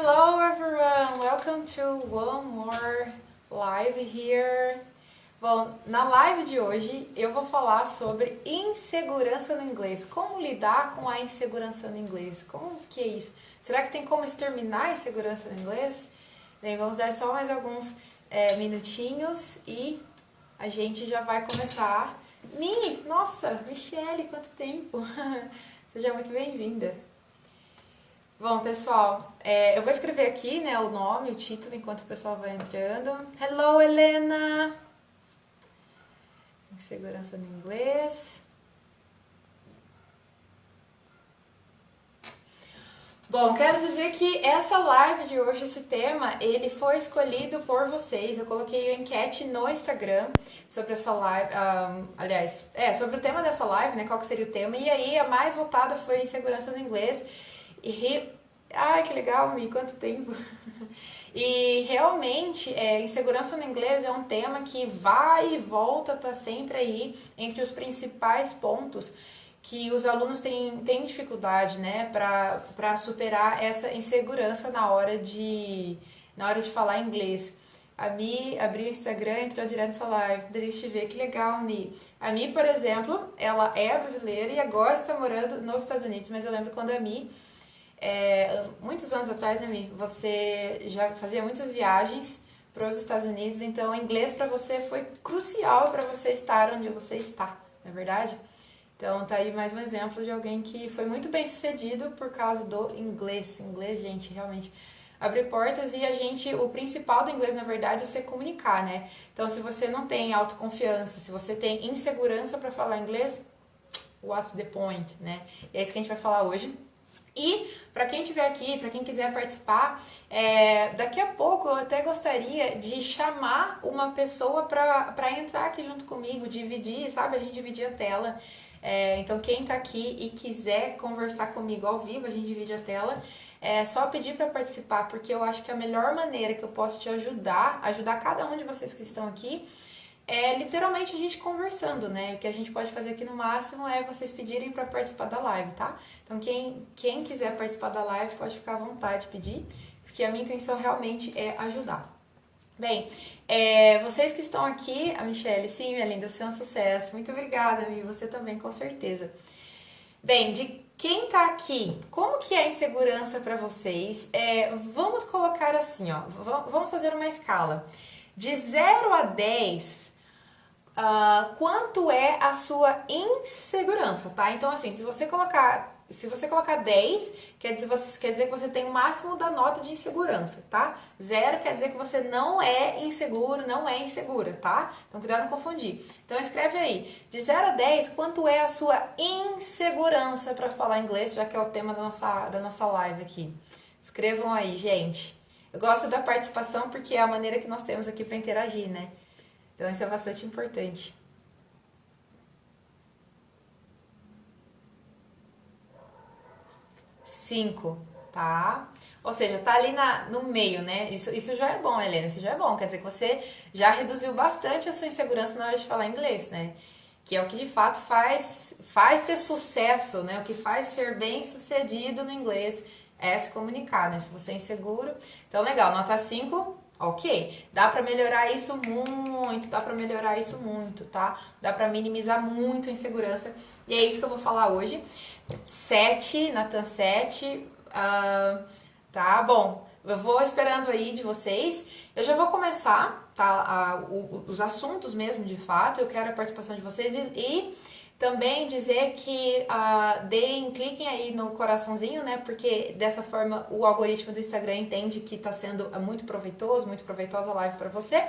Hello everyone, welcome to one more live here. Bom, na live de hoje eu vou falar sobre insegurança no inglês. Como lidar com a insegurança no inglês? Como que é isso? Será que tem como exterminar a insegurança no inglês? Bem, vamos dar só mais alguns minutinhos e a gente já vai começar. Nossa, Michele, quanto tempo! Seja muito bem-vinda. Bom, pessoal, eu vou escrever aqui, né, o nome, o título, enquanto o pessoal vai entrando. Hello, Helena! Insegurança no inglês. Bom, quero dizer que essa live de hoje, esse tema, ele foi escolhido por vocês. Eu coloquei a enquete no Instagram sobre essa live, sobre o tema dessa live, né, qual que seria o tema. E aí, a mais votada foi insegurança no inglês. Ai, que legal, Mi, quanto tempo! E realmente, insegurança no inglês é um tema que vai e volta, tá sempre aí entre os principais pontos que os alunos têm dificuldade, né, para superar essa insegurança na hora de falar inglês. A Mi abriu o Instagram e entrou direto nessa live. Delícia de ver, que legal, Mi. A Mi, por exemplo, ela é brasileira e agora está morando nos Estados Unidos, mas eu lembro quando a Mi, muitos anos atrás, né, Mi, você já fazia muitas viagens para os Estados Unidos, então o inglês para você foi crucial para você estar onde você está, não é verdade? Então tá aí mais um exemplo de alguém que foi muito bem sucedido por causa do inglês. Inglês, gente, realmente abre portas e o principal do inglês, na verdade, é você comunicar, né? Então, se você não tem autoconfiança, se você tem insegurança para falar inglês, what's the point, né? E é isso que a gente vai falar hoje. E para quem estiver aqui, para quem quiser participar, daqui a pouco eu até gostaria de chamar uma pessoa para entrar aqui junto comigo, dividir, sabe? A gente dividir a tela. Então quem tá aqui e quiser conversar comigo ao vivo, a gente divide a tela. É só pedir para participar, porque eu acho que a melhor maneira que eu posso te ajudar cada um de vocês que estão aqui, é literalmente a gente conversando, né? O que a gente pode fazer aqui no máximo é vocês pedirem para participar da live, tá? Então quem quiser participar da live pode ficar à vontade de pedir, porque a minha intenção realmente é ajudar. Bem, vocês que estão aqui, a Michele, sim, minha linda, você é um sucesso. Muito obrigada, Mi, você também, com certeza. Bem, de quem tá aqui, como que é a insegurança para vocês? Vamos colocar assim, ó, vamos fazer uma escala. De 0 a 10, quanto é a sua insegurança, tá? Então, assim, se você colocar 10, quer dizer que você tem o máximo da nota de insegurança, tá? 0 quer dizer que você não é inseguro, não é insegura, tá? Então, cuidado não confundir. Então, escreve aí, de 0 a 10, quanto é a sua insegurança para falar inglês, já que é o tema da nossa live aqui. Escrevam aí, gente. Eu gosto da participação porque é a maneira que nós temos aqui para interagir, né? Então, isso é bastante importante. 5, tá? Ou seja, tá ali no meio, né? Isso já é bom, Helena, isso já é bom. Quer dizer que você já reduziu bastante a sua insegurança na hora de falar inglês, né? Que é o que de fato faz ter sucesso, né? O que faz ser bem sucedido no inglês é se comunicar, né? Se você é inseguro. Então, legal, nota 5, ok. Dá pra melhorar isso muito, tá? Dá pra minimizar muito a insegurança. E é isso que eu vou falar hoje. 7, Nathan 7, tá? Bom, eu vou esperando aí de vocês. Eu já vou começar, tá? Os assuntos mesmo, de fato. Eu quero a participação de vocês e também dizer que cliquem aí no coraçãozinho, né? Porque dessa forma o algoritmo do Instagram entende que tá sendo muito proveitosa a live para você.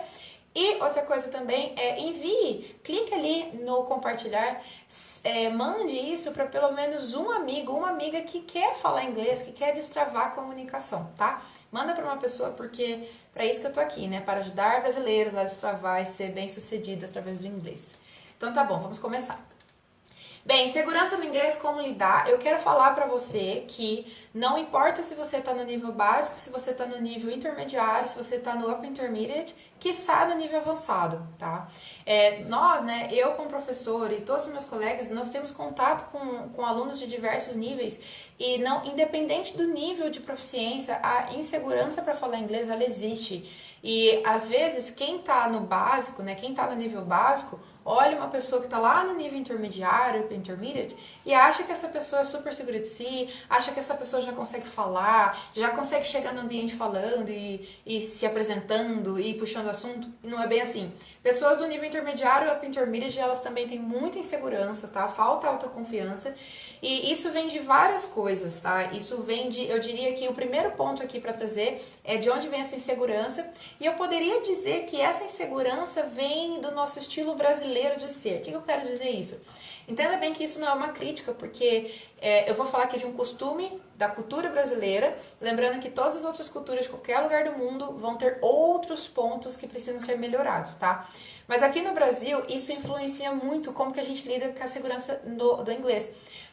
E outra coisa também envie, clique ali no compartilhar, mande isso para pelo menos um amigo, uma amiga que quer falar inglês, que quer destravar a comunicação, tá? Manda para uma pessoa, porque para isso que eu tô aqui, né? Para ajudar brasileiros a destravar e ser bem-sucedido através do inglês. Então tá bom, vamos começar. Bem, segurança no inglês, como lidar? Eu quero falar pra você que não importa se você tá no nível básico, se você tá no nível intermediário, se você tá no upper intermediate, quiçá no nível avançado, tá? Nós, né, eu como professor e todos os meus colegas, nós temos contato com alunos de diversos níveis e não, independente do nível de proficiência, a insegurança para falar inglês, ela existe. E às vezes quem tá no básico, né, quem tá no nível básico, olha uma pessoa que está lá no nível intermediário, intermediate, e acha que essa pessoa é super segura de si, acha que essa pessoa já consegue falar, já consegue chegar no ambiente falando e se apresentando e puxando assunto. Não é bem assim. Pessoas do nível intermediário ou intermediate, elas também têm muita insegurança, tá? Falta autoconfiança. E isso vem de várias coisas, tá? Isso vem de, eu diria que o primeiro ponto aqui para trazer é de onde vem essa insegurança. E eu poderia dizer que essa insegurança vem do nosso estilo brasileiro de ser. O que eu quero dizer isso? Entenda bem que isso não é uma crítica, porque eu vou falar aqui de um costume da cultura brasileira, lembrando que todas as outras culturas de qualquer lugar do mundo vão ter outros pontos que precisam ser melhorados, tá? Mas aqui no Brasil, isso influencia muito como que a gente lida com a segurança do inglês.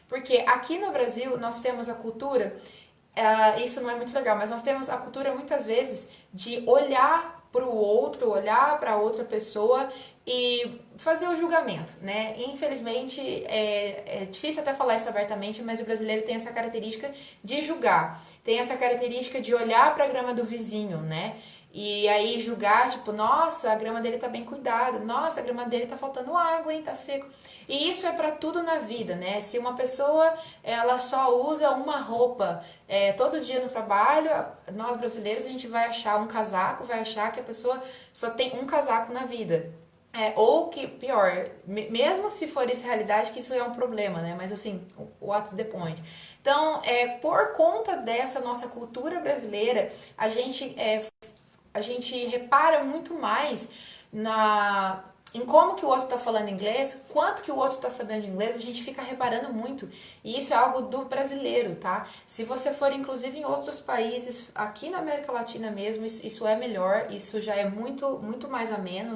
Porque aqui no Brasil, nós temos a cultura, isso não é muito legal, mas nós temos a cultura muitas vezes de olhar para o outro, olhar para outra pessoa e fazer o julgamento, né? Infelizmente, é difícil até falar isso abertamente, mas o brasileiro tem essa característica de julgar, tem essa característica de olhar para a grama do vizinho, né? E aí julgar, tipo, nossa, a grama dele tá bem cuidada, nossa, a grama dele tá faltando água, hein, tá seco. E isso é para tudo na vida, né? Se uma pessoa, ela só usa uma roupa todo dia no trabalho, nós brasileiros, a gente vai achar um casaco, vai achar que a pessoa só tem um casaco na vida. Ou que, pior, mesmo se for isso realidade, que isso é um problema, né? Mas assim, what's the point? Então, por conta dessa nossa cultura brasileira, a gente repara muito mais em como que o outro está falando inglês, quanto que o outro está sabendo inglês, a gente fica reparando muito. E isso é algo do brasileiro, tá? Se você for, inclusive, em outros países, aqui na América Latina mesmo, isso é melhor, isso já é muito, muito mais ameno,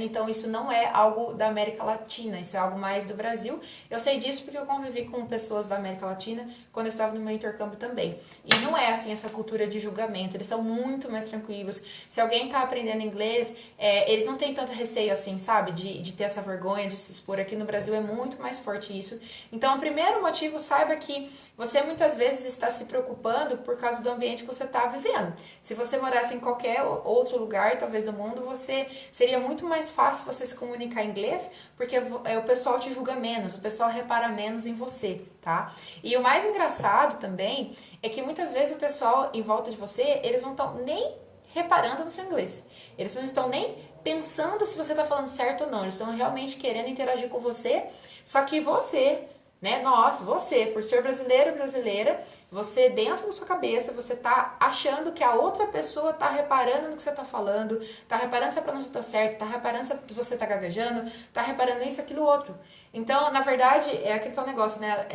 então isso não é algo da América Latina, isso é algo mais do Brasil. Eu sei disso porque eu convivi com pessoas da América Latina quando eu estava no meu intercâmbio também. E não é assim essa cultura de julgamento, eles são muito mais tranquilos. Se alguém está aprendendo inglês, eles não têm tanto receio assim, sabe? De ter essa vergonha, de se expor. Aqui no Brasil é muito mais forte isso. Então, o primeiro motivo, saiba que você muitas vezes está se preocupando por causa do ambiente que você está vivendo. Se você morasse em qualquer outro lugar, talvez do mundo, você seria muito mais fácil você se comunicar em inglês, porque o pessoal te julga menos, o pessoal repara menos em você, tá? E o mais engraçado também é que muitas vezes o pessoal em volta de você, eles não estão nem reparando no seu inglês. Eles não estão nem pensando se você está falando certo ou não. Eles estão realmente querendo interagir com você, só que você, né? Você, por ser brasileiro ou brasileira, você dentro da sua cabeça, você tá achando que a outra pessoa tá reparando no que você tá falando, tá reparando se a pronúncia tá certa, tá reparando se você tá gaguejando, tá reparando isso, aquilo, outro. Então, na verdade, é aquele tal negócio, né?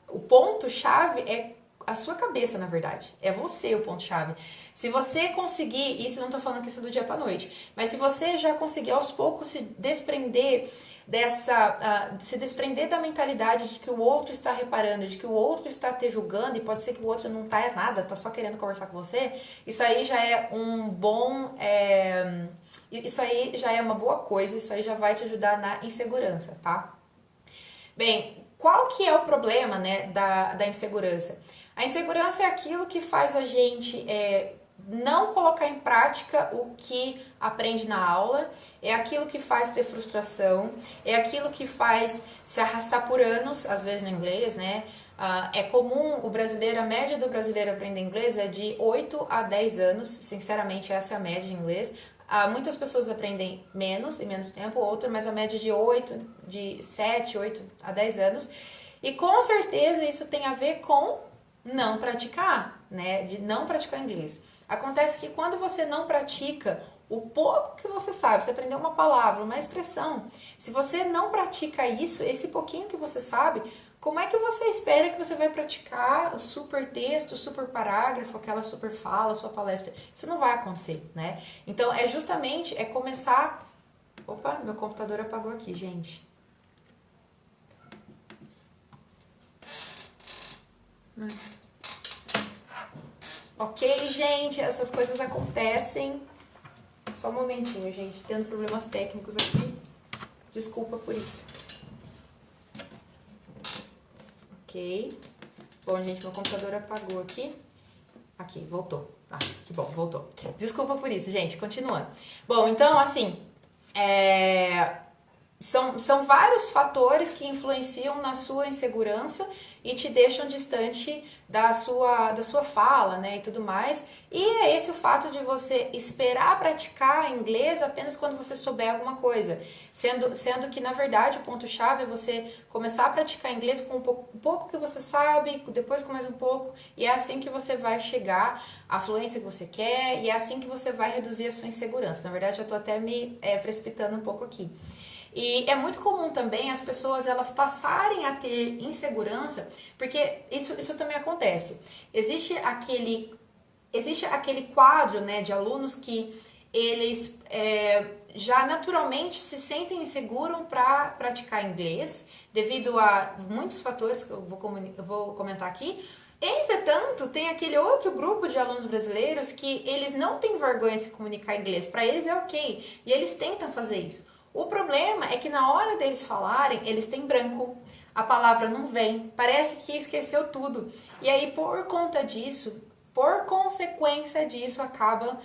O ponto-chave é a sua cabeça, na verdade. É você o ponto-chave. Se você conseguir, isso eu não tô falando que isso é do dia pra noite, mas se você já conseguir aos poucos se desprender se desprender da mentalidade de que o outro está reparando, de que o outro está te julgando, e pode ser que o outro não tá nada, tá só querendo conversar com você, isso aí já é um bom... isso aí já é uma boa coisa, isso aí já vai te ajudar na insegurança, tá? Bem, qual que é o problema, né, da insegurança? A insegurança é aquilo que faz a gente não colocar em prática o que aprende na aula, é aquilo que faz ter frustração, é aquilo que faz se arrastar por anos, às vezes no inglês, né? É comum a média do brasileiro aprender inglês é de 8 a 10 anos, sinceramente essa é a média de inglês. Muitas pessoas aprendem menos, em menos tempo, outras, mas a média de 7, 8 a 10 anos. E com certeza isso tem a ver com não praticar, né? De não praticar inglês. Acontece que quando você não pratica o pouco que você sabe, você aprendeu uma palavra, uma expressão, se você não pratica isso, esse pouquinho que você sabe, como é que você espera que você vai praticar o super texto, o super parágrafo, aquela super fala, sua palestra? Isso não vai acontecer, né? Então, é justamente começar... Opa, meu computador apagou aqui, gente. Ok, gente, essas coisas acontecem. Só um momentinho, gente, tendo problemas técnicos aqui. Desculpa por isso. Ok. Bom, gente, meu computador apagou aqui. Aqui, voltou. Ah, que bom, voltou. Desculpa por isso, gente, continuando. Bom, então, assim, são vários fatores que influenciam na sua insegurança e te deixam distante da sua fala, né, e tudo mais. E é esse o fato de você esperar praticar inglês apenas quando você souber alguma coisa. Sendo que, na verdade, o ponto-chave é você começar a praticar inglês com um pouco que você sabe, depois com mais um pouco, e é assim que você vai chegar à fluência que você quer, e é assim que você vai reduzir a sua insegurança. Na verdade, eu tô até me precipitando um pouco aqui. E é muito comum também as pessoas elas passarem a ter insegurança, porque isso também acontece. Existe aquele quadro, né, de alunos que eles já naturalmente se sentem inseguros para praticar inglês, devido a muitos fatores que eu vou comentar aqui. Entretanto, tem aquele outro grupo de alunos brasileiros que eles não têm vergonha de se comunicar em inglês. Para eles é ok, e eles tentam fazer isso. O problema é que na hora deles falarem, eles têm branco, a palavra não vem, parece que esqueceu tudo. E aí, por conta disso, por consequência disso, acaba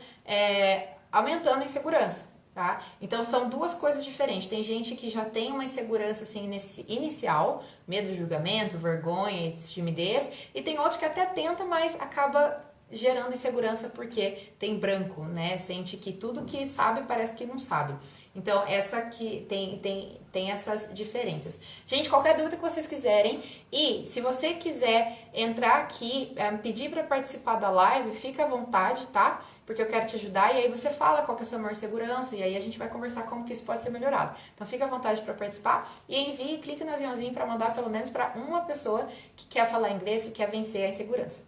aumentando a insegurança, tá? Então, são duas coisas diferentes. Tem gente que já tem uma insegurança assim, inicial, medo de julgamento, vergonha, timidez, e tem outros que até tenta, mas acaba gerando insegurança porque tem branco, né? Sente que tudo que sabe parece que não sabe. Então, essa aqui tem essas diferenças. Gente, qualquer dúvida que vocês quiserem, e se você quiser entrar aqui, pedir para participar da live, fica à vontade, tá? Porque eu quero te ajudar, e aí você fala qual que é a sua maior segurança, e aí a gente vai conversar como que isso pode ser melhorado. Então, fica à vontade para participar, e envie, clique no aviãozinho para mandar pelo menos para uma pessoa que quer falar inglês, que quer vencer a insegurança.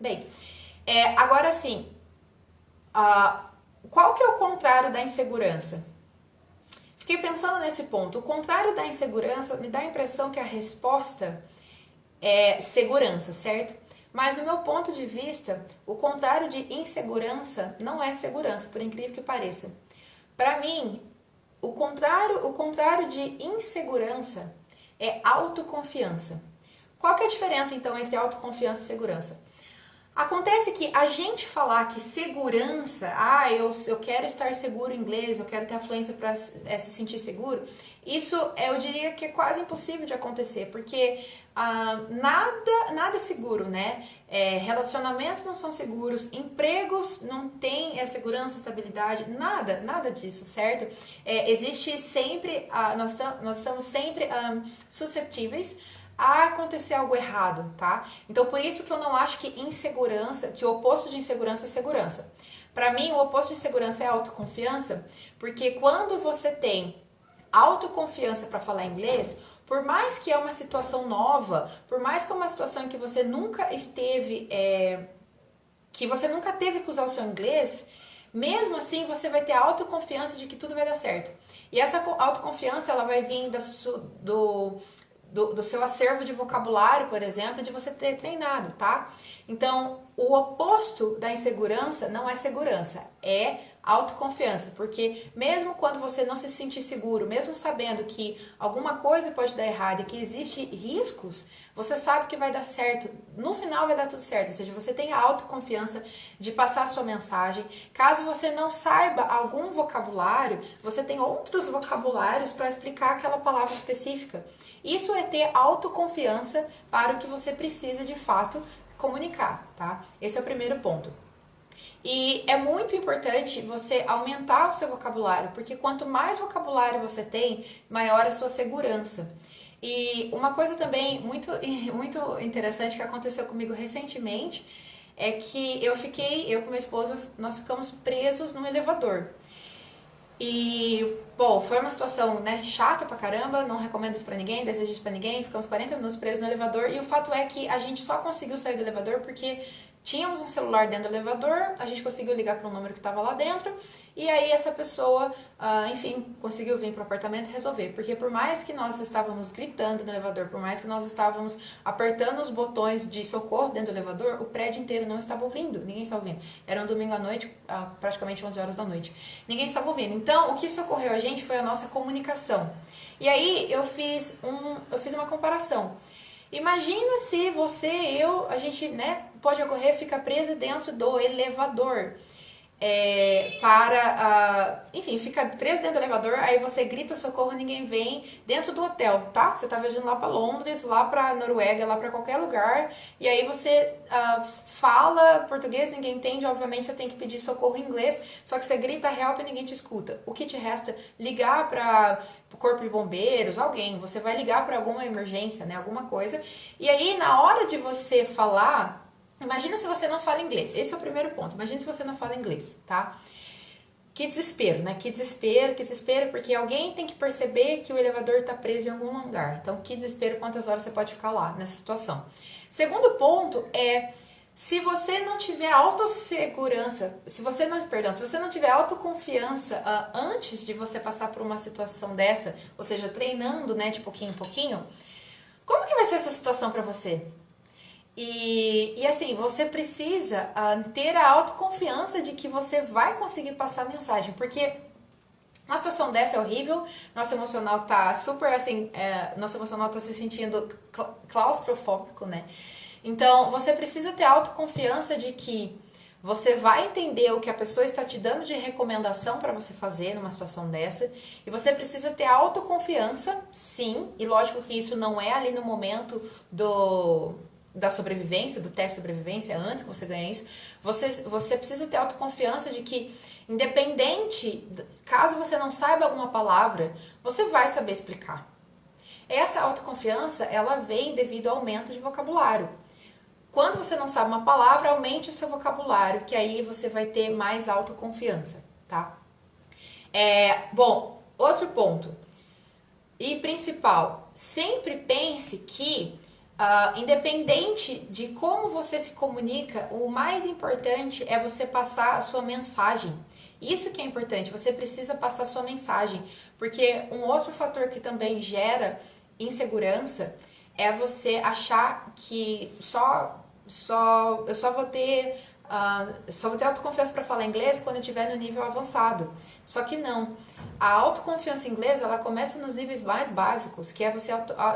Bem, agora sim, qual que é o contrário da insegurança? Fiquei pensando nesse ponto. O contrário da insegurança me dá a impressão que a resposta é segurança, certo? Mas, do meu ponto de vista, o contrário de insegurança não é segurança, por incrível que pareça. Para mim, o contrário de insegurança é autoconfiança. Qual que é a diferença, então, entre autoconfiança e segurança? Acontece que a gente falar que segurança, eu quero estar seguro em inglês, eu quero ter a fluência para se sentir seguro, isso eu diria que é quase impossível de acontecer, porque nada é seguro, né? Relacionamentos não são seguros, empregos não têm segurança, estabilidade, nada disso, certo? Existe sempre, nós estamos sempre susceptíveis a acontecer algo errado, tá? Então, por isso que eu não acho que insegurança, que o oposto de insegurança é segurança. Para mim, o oposto de insegurança é autoconfiança, porque quando você tem autoconfiança para falar inglês, por mais que é uma situação nova, por mais que é uma situação em que você nunca esteve, que você nunca teve que usar o seu inglês, mesmo assim você vai ter a autoconfiança de que tudo vai dar certo. E essa autoconfiança, ela vai vir do seu acervo de vocabulário, por exemplo, de você ter treinado, tá? Então, o oposto da insegurança não é segurança, é autoconfiança, porque mesmo quando você não se sentir seguro, mesmo sabendo que alguma coisa pode dar errado e que existe riscos, você sabe que vai dar certo, no final vai dar tudo certo, ou seja, você tem a autoconfiança de passar a sua mensagem. Caso você não saiba algum vocabulário, você tem outros vocabulários para explicar aquela palavra específica. Isso é ter autoconfiança para o que você precisa de fato comunicar, tá? Esse é o primeiro ponto. E é muito importante você aumentar o seu vocabulário, porque quanto mais vocabulário você tem, maior a sua segurança. E uma coisa também muito interessante que aconteceu comigo recentemente é que eu com meu esposo, nós ficamos presos num elevador. E, bom, foi uma situação, né, chata pra caramba, não recomendo isso pra ninguém, desejo isso pra ninguém, ficamos 40 minutos presos no elevador, e o fato é que a gente só conseguiu sair do elevador porque Tínhamos um celular dentro do elevador, a gente conseguiu ligar para um número que estava lá dentro, e aí essa pessoa, enfim, conseguiu vir para o apartamento e resolver. Porque por mais que nós estávamos gritando no elevador, por mais que nós estávamos apertando os botões de socorro dentro do elevador, o prédio inteiro não estava ouvindo, ninguém estava ouvindo. Era um domingo à noite, praticamente 11 horas da noite. Ninguém estava ouvindo. Então, o que socorreu a gente foi a nossa comunicação. E aí eu fiz uma comparação. Imagina se você, a gente, né, pode ocorrer, fica presa dentro do elevador. Enfim, fica preso dentro do elevador, aí você grita socorro, ninguém vem, dentro do hotel, tá? Você tá viajando lá pra Londres, lá pra Noruega, lá pra qualquer lugar, e aí você fala português, ninguém entende, obviamente você tem que pedir socorro em inglês, só que você grita help e ninguém te escuta. O que te resta? Ligar para o corpo de bombeiros, alguém, você vai ligar para alguma emergência, né, alguma coisa, e aí na hora de você falar, imagina se você não fala inglês. Esse é o primeiro ponto. Imagina se você não fala inglês, tá? Que desespero, né? Que desespero, porque alguém tem que perceber que o elevador está preso em algum lugar. Então, que desespero, quantas horas você pode ficar lá nessa situação. Segundo ponto é, se você não tiver autossegurança, se você não tiver autoconfiança antes de você passar por uma situação dessa, ou seja, treinando, né, de pouquinho em pouquinho, como que vai ser essa situação para você? E assim, você precisa ter a autoconfiança de que você vai conseguir passar a mensagem, porque uma situação dessa é horrível, nosso emocional tá super assim, nosso emocional tá se sentindo claustrofóbico, né? Então, você precisa ter autoconfiança de que você vai entender o que a pessoa está te dando de recomendação para você fazer numa situação dessa. E você precisa ter autoconfiança, sim. E lógico que isso não é ali no momento da sobrevivência, do teste de sobrevivência, antes que você ganhe isso. Você precisa ter autoconfiança de que, independente, caso você não saiba alguma palavra, você vai saber explicar. Essa autoconfiança, ela vem devido ao aumento de vocabulário. Quando você não sabe uma palavra, aumente o seu vocabulário, que aí você vai ter mais autoconfiança, tá? Bom, outro ponto e principal, sempre pense que, independente de como você se comunica, o mais importante é você passar a sua mensagem. Isso que é importante, você precisa passar a sua mensagem, porque um outro fator que também gera insegurança é você achar que eu só vou ter autoconfiança para falar inglês quando eu estiver no nível avançado. Só que não. A autoconfiança inglesa, ela começa nos níveis mais básicos, que é você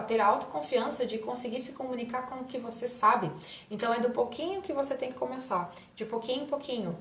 ter a autoconfiança de conseguir se comunicar com o que você sabe. Então, é do pouquinho que você tem que começar, de pouquinho em pouquinho.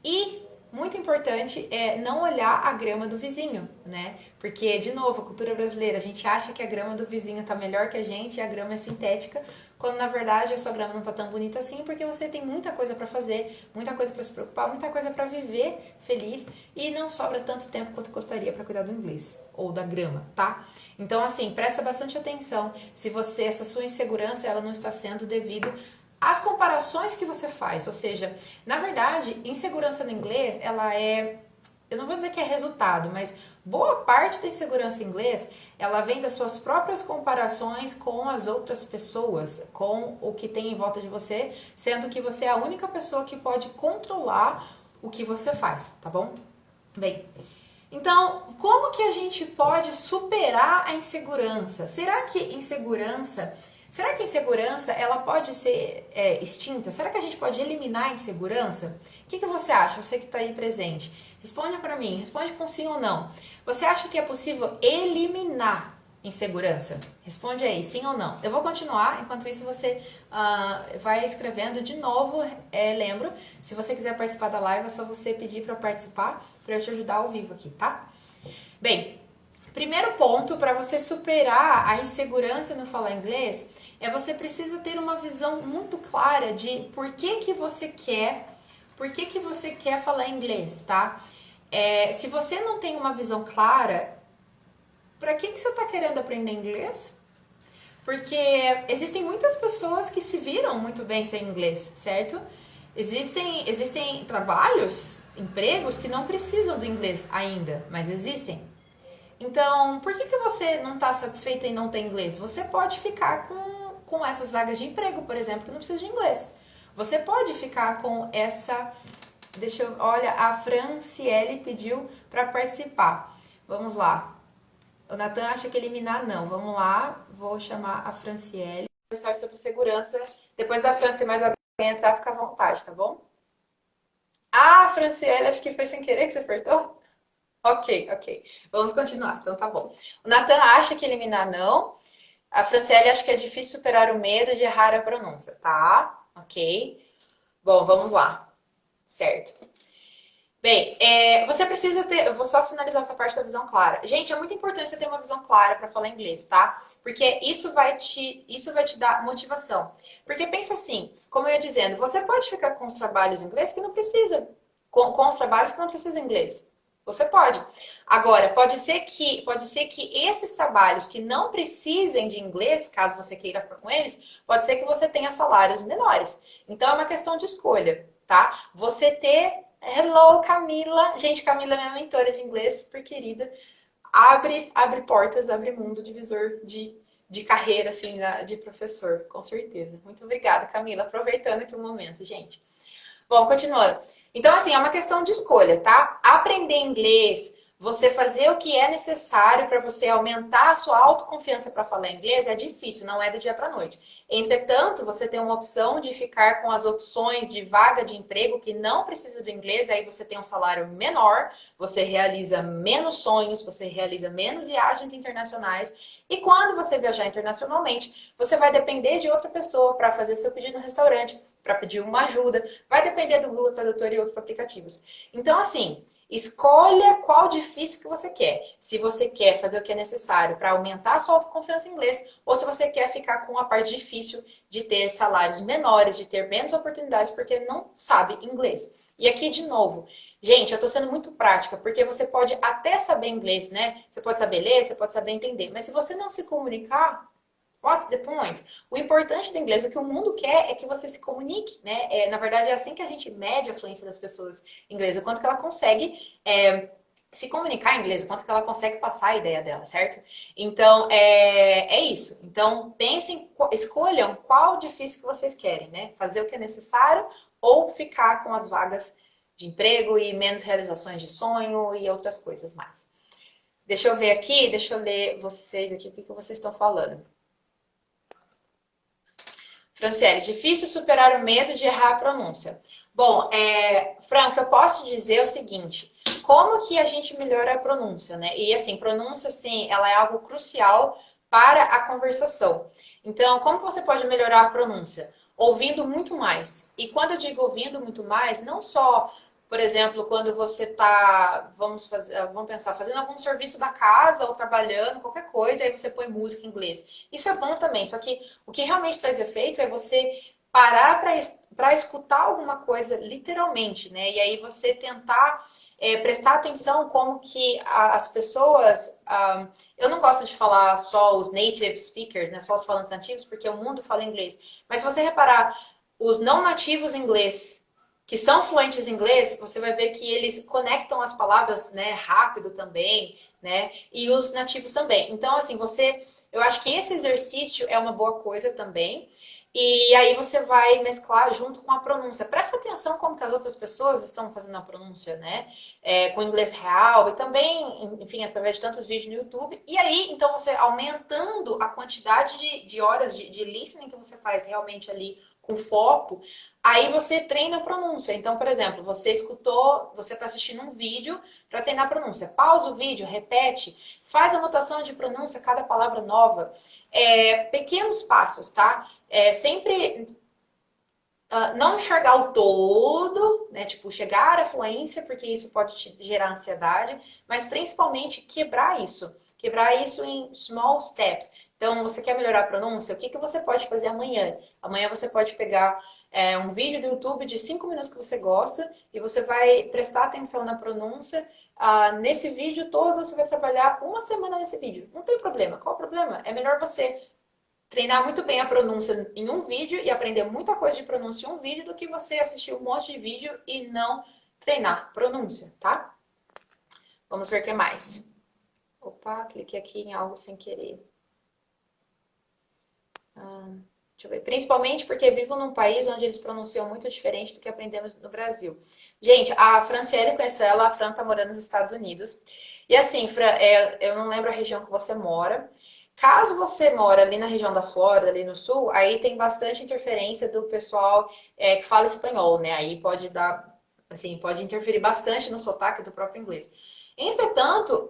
E, muito importante, é não olhar a grama do vizinho, né? Porque, de novo, a cultura brasileira, a gente acha que a grama do vizinho tá melhor que a gente e a grama é sintética, quando na verdade a sua grama não tá tão bonita assim, porque você tem muita coisa para fazer, muita coisa para se preocupar, muita coisa para viver feliz e não sobra tanto tempo quanto gostaria para cuidar do inglês ou da grama, tá? Então, assim, presta bastante atenção se essa sua insegurança, ela não está sendo devido às comparações que você faz, ou seja, na verdade, insegurança no inglês, ela eu não vou dizer que é resultado, mas boa parte da insegurança em inglês, ela vem das suas próprias comparações com as outras pessoas, com o que tem em volta de você, sendo que você é a única pessoa que pode controlar o que você faz, tá bom? Bem, então, como que a gente pode superar a insegurança? Será que insegurança ela pode ser extinta? Será que a gente pode eliminar a insegurança? O que você acha? Você que está aí presente. Responde para mim, responde com sim ou não. Você acha que é possível eliminar insegurança? Responde aí, sim ou não. Eu vou continuar, enquanto isso você vai escrevendo de novo. Lembro, se você quiser participar da live, é só você pedir para eu participar, para eu te ajudar ao vivo aqui, tá? Bem, primeiro ponto para você superar a insegurança no falar inglês é você precisa ter uma visão muito clara de por que você quer falar inglês, tá? Se você não tem uma visão clara, para que você está querendo aprender inglês? Porque existem muitas pessoas que se viram muito bem sem inglês, certo? Existem trabalhos, empregos que não precisam do inglês ainda, mas existem. Então, por que você não está satisfeita em não ter inglês? Você pode ficar com essas vagas de emprego, por exemplo, que não precisa de inglês. Você pode ficar com essa... Olha, a Franciele pediu para participar. Vamos lá. O Natan acha que eliminar não. Vamos lá, vou chamar a Franciele. Conversar sobre segurança. Depois da Franciele, mais alguém entrar, fica à vontade, tá bom? Ah, Franciele, acho que foi sem querer que você apertou? Ok, ok. Vamos continuar, então tá bom. O Natan acha que eliminar não. A Franciele acha que é difícil superar o medo de errar a pronúncia, tá? Ok. Bom, vamos lá. Certo. Bem, você precisa ter. Eu vou só finalizar essa parte da visão clara. Gente, é muito importante você ter uma visão clara para falar inglês, tá? Porque isso vai te dar motivação. Porque pensa assim, como eu ia dizendo, você pode ficar com os trabalhos em inglês que não precisa, com os trabalhos que não precisa inglês. Você pode. Agora, pode ser que esses trabalhos que não precisem de inglês, caso você queira ficar com eles, pode ser que você tenha salários menores. Então é uma questão de escolha, tá? Você ter Hello, Camila. Gente, Camila é minha mentora de inglês, super querida. Abre portas, abre mundo, divisor de carreira, assim, de professor, com certeza. Muito obrigada, Camila. Aproveitando aqui o momento, gente. Bom, continuando. Então, assim, é uma questão de escolha, tá? Aprender inglês, você fazer o que é necessário para você aumentar a sua autoconfiança para falar inglês é difícil, não é do dia para noite. Entretanto, você tem uma opção de ficar com as opções de vaga de emprego que não precisa do inglês, aí você tem um salário menor, você realiza menos sonhos, você realiza menos viagens internacionais. E quando você viajar internacionalmente, você vai depender de outra pessoa para fazer seu pedido no restaurante, para pedir uma ajuda. Vai depender do Google Tradutor e outros aplicativos. Então, assim, escolha qual difícil que você quer. Se você quer fazer o que é necessário para aumentar a sua autoconfiança em inglês, ou se você quer ficar com a parte difícil de ter salários menores, de ter menos oportunidades porque não sabe inglês. E aqui, de novo, gente, eu estou sendo muito prática, porque você pode até saber inglês, né? Você pode saber ler, você pode saber entender, mas se você não se comunicar, what's the point? O importante do inglês, o que o mundo quer é que você se comunique, né? Na verdade, é assim que a gente mede a fluência das pessoas em inglês, o quanto que ela consegue se comunicar em inglês, o quanto que ela consegue passar a ideia dela, certo? Então, é isso. Então, pensem, escolham qual difícil que vocês querem, né? Fazer o que é necessário ou ficar com as vagas de emprego e menos realizações de sonho e outras coisas mais. Deixa eu ver aqui, deixa eu ler vocês aqui, o que vocês estão falando. Franciele, difícil superar o medo de errar a pronúncia. Bom, Franco, eu posso dizer o seguinte, como que a gente melhora a pronúncia, né? E assim, pronúncia, assim, ela é algo crucial para a conversação. Então, como que você pode melhorar a pronúncia? Ouvindo muito mais. E quando eu digo ouvindo muito mais, não só, por exemplo, quando você está, vamos pensar, fazendo algum serviço da casa ou trabalhando, qualquer coisa, aí você põe música em inglês. Isso é bom também, só que o que realmente traz efeito é você parar para escutar alguma coisa literalmente, né? E aí você tentar prestar atenção como que as pessoas... eu não gosto de falar só os native speakers, né? Só os falantes nativos, porque o mundo fala inglês. Mas se você reparar, os não nativos em inglês que são fluentes em inglês, você vai ver que eles conectam as palavras, né, rápido também, né? E os nativos também. Então, assim, eu acho que esse exercício é uma boa coisa também. E aí você vai mesclar junto com a pronúncia. Presta atenção como que as outras pessoas estão fazendo a pronúncia, né? Com inglês real e também, enfim, através de tantos vídeos no YouTube. E aí, então, você aumentando a quantidade de horas de listening que você faz realmente ali com foco, aí você treina a pronúncia. Então, por exemplo, você escutou, você está assistindo um vídeo para treinar a pronúncia. Pausa o vídeo, repete, faz anotação de pronúncia, cada palavra nova. Pequenos passos, tá? Sempre não enxergar o todo, né? Tipo, chegar à fluência, porque isso pode te gerar ansiedade, mas principalmente quebrar isso. Quebrar isso em small steps. Então, você quer melhorar a pronúncia? O que você pode fazer amanhã? Amanhã você pode pegar um vídeo do YouTube de 5 minutos que você gosta e você vai prestar atenção na pronúncia. Nesse vídeo todo, você vai trabalhar uma semana nesse vídeo. Não tem problema. Qual o problema? É melhor você treinar muito bem a pronúncia em um vídeo e aprender muita coisa de pronúncia em um vídeo do que você assistir um monte de vídeo e não treinar pronúncia, tá? Vamos ver o que mais. Opa, cliquei aqui em algo sem querer. Deixa eu ver. Principalmente porque vivo num país onde eles pronunciam muito diferente do que aprendemos no Brasil. Gente, a Franciele conhece ela, a Fran tá morando nos Estados Unidos. E assim, Fran, eu não lembro a região que você mora. Caso você mora ali na região da Flórida, ali no sul, aí tem bastante interferência do pessoal que fala espanhol, né? Aí pode dar, assim, pode interferir bastante no sotaque do próprio inglês. Entretanto,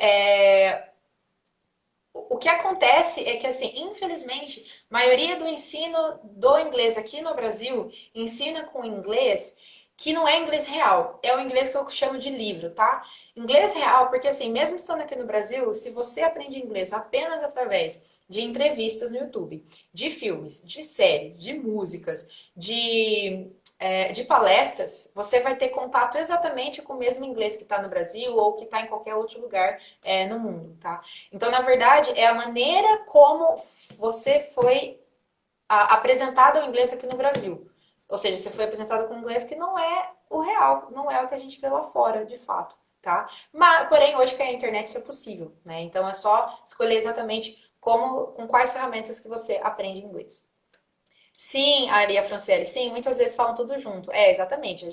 o que acontece é que, assim, infelizmente, a maioria do ensino do inglês aqui no Brasil ensina com inglês que não é inglês real, é o inglês que eu chamo de livro, tá? Inglês real, porque assim, mesmo estando aqui no Brasil, se você aprende inglês apenas através de entrevistas no YouTube, de filmes, de séries, de músicas, de palestras, você vai ter contato exatamente com o mesmo inglês que está no Brasil ou que está em qualquer outro lugar no mundo, tá? Então, na verdade, é a maneira como você foi apresentado ao inglês aqui no Brasil. Ou seja, você foi apresentado com inglês que não é o real, não é o que a gente vê lá fora, de fato, tá? Mas, porém, hoje com a internet isso é possível, né? Então, é só escolher exatamente com quais ferramentas que você aprende inglês. Sim, Aria Franciele, sim, muitas vezes falam tudo junto. É, exatamente.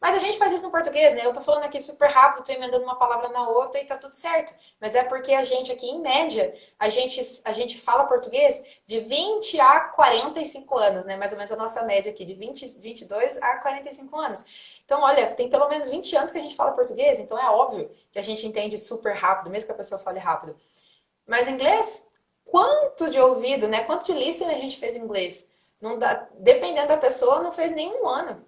Mas a gente faz isso no português, né? Eu tô falando aqui super rápido, tô emendando uma palavra na outra e tá tudo certo. Mas é porque a gente aqui, em média, a gente fala português de 20 a 45 anos, né? Mais ou menos a nossa média aqui, de 22 a 45 anos. Então, olha, tem pelo menos 20 anos que a gente fala português, então é óbvio que a gente entende super rápido, mesmo que a pessoa fale rápido. Mas inglês? Quanto de ouvido, né? Quanto de listening a gente fez em inglês? Não dá, dependendo da pessoa, não fez nenhum ano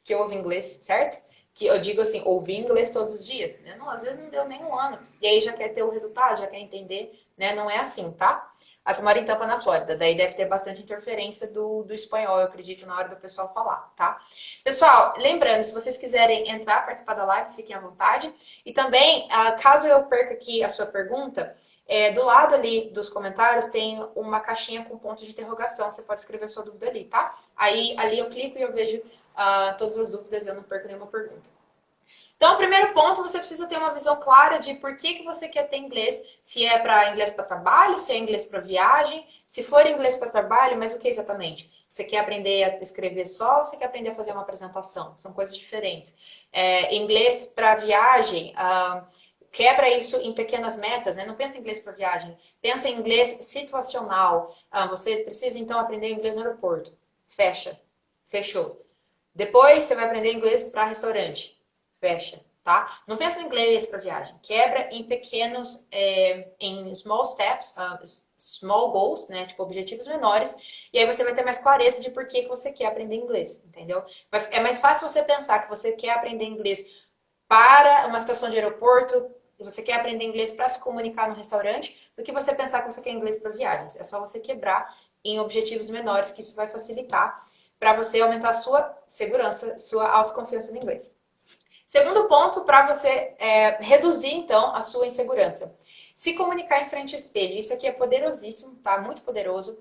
que ouve inglês, certo? Que eu digo assim, ouvir inglês todos os dias, né? Não, às vezes não deu nenhum ano. E aí já quer ter o resultado, já quer entender, né? Não é assim, tá? A você mora em Tampa, na Flórida, daí deve ter bastante interferência do espanhol, eu acredito, na hora do pessoal falar, tá? Pessoal, lembrando, se vocês quiserem entrar, participar da live, fiquem à vontade. E também, caso eu perca aqui a sua pergunta, do lado ali dos comentários tem uma caixinha com ponto de interrogação. Você pode escrever sua dúvida ali, tá? Aí ali eu clico e eu vejo todas as dúvidas, eu não perco nenhuma pergunta. Então, o primeiro ponto, você precisa ter uma visão clara de por que você quer ter inglês. Se é para inglês para trabalho, se é inglês para viagem. Se for inglês para trabalho, mas o que exatamente? Você quer aprender a escrever só ou você quer aprender a fazer uma apresentação? São coisas diferentes. Inglês para viagem, quebra isso em pequenas metas, né? Não pensa em inglês para viagem, pensa em inglês situacional. Você precisa então aprender inglês no aeroporto. Fecha. Fechou. Depois você vai aprender inglês para restaurante. Fecha, tá? Não pensa em inglês para viagem. Quebra em pequenos, em small steps, small goals, né? Tipo, objetivos menores. E aí você vai ter mais clareza de por que você quer aprender inglês, entendeu? É mais fácil você pensar que você quer aprender inglês para uma situação de aeroporto, e você quer aprender inglês para se comunicar no restaurante, do que você pensar que você quer inglês para viagens. É só você quebrar em objetivos menores, que isso vai facilitar para você aumentar a sua segurança, sua autoconfiança no inglês. Segundo ponto, para você reduzir, então, a sua insegurança. Se comunicar em frente ao espelho. Isso aqui é poderosíssimo, tá? Muito poderoso.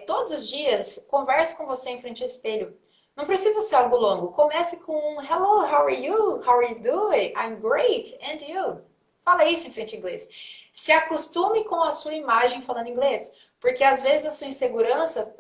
Todos os dias, converse com você em frente ao espelho. Não precisa ser algo longo. Comece com Hello, how are you? How are you doing? I'm great. And you? Fala isso em frente ao inglês. Se acostume com a sua imagem falando inglês. Porque às vezes a sua insegurança,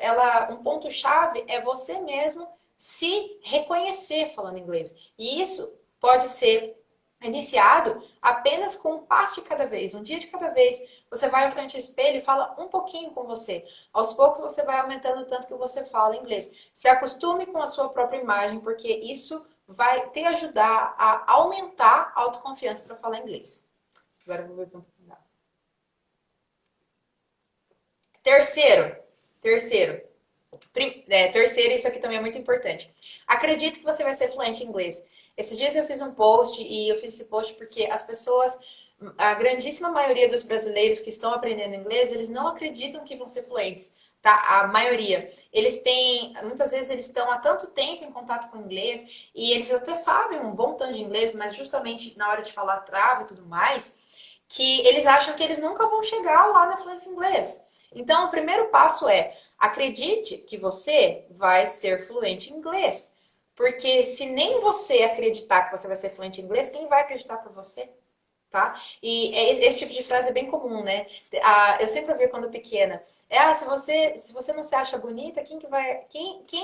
um ponto-chave é você mesmo se reconhecer falando inglês. E isso pode ser iniciado apenas com um passo de cada vez, um dia de cada vez. Você vai à frente ao espelho e fala um pouquinho com você. Aos poucos você vai aumentando o tanto que você fala inglês. Se acostume com a sua própria imagem, porque isso vai te ajudar a aumentar a autoconfiança para falar inglês. Agora eu vou ver um pouquinho. Terceiro, isso aqui também é muito importante. Acredite que você vai ser fluente em inglês. Esses dias eu fiz um post e eu fiz esse post porque as pessoas, a grandíssima maioria dos brasileiros que estão aprendendo inglês, eles não acreditam que vão ser fluentes, tá? A maioria. Muitas vezes eles estão há tanto tempo em contato com o inglês e eles até sabem um bom tanto de inglês, mas justamente na hora de falar trava e tudo mais, que eles acham que eles nunca vão chegar lá na fluência em inglês. Então, o primeiro passo é acredite que você vai ser fluente em inglês. Porque se nem você acreditar que você vai ser fluente em inglês, quem vai acreditar por você? tá? E esse tipo de frase é bem comum, né? Eu sempre ouvi quando pequena. Se você não se acha bonita, quem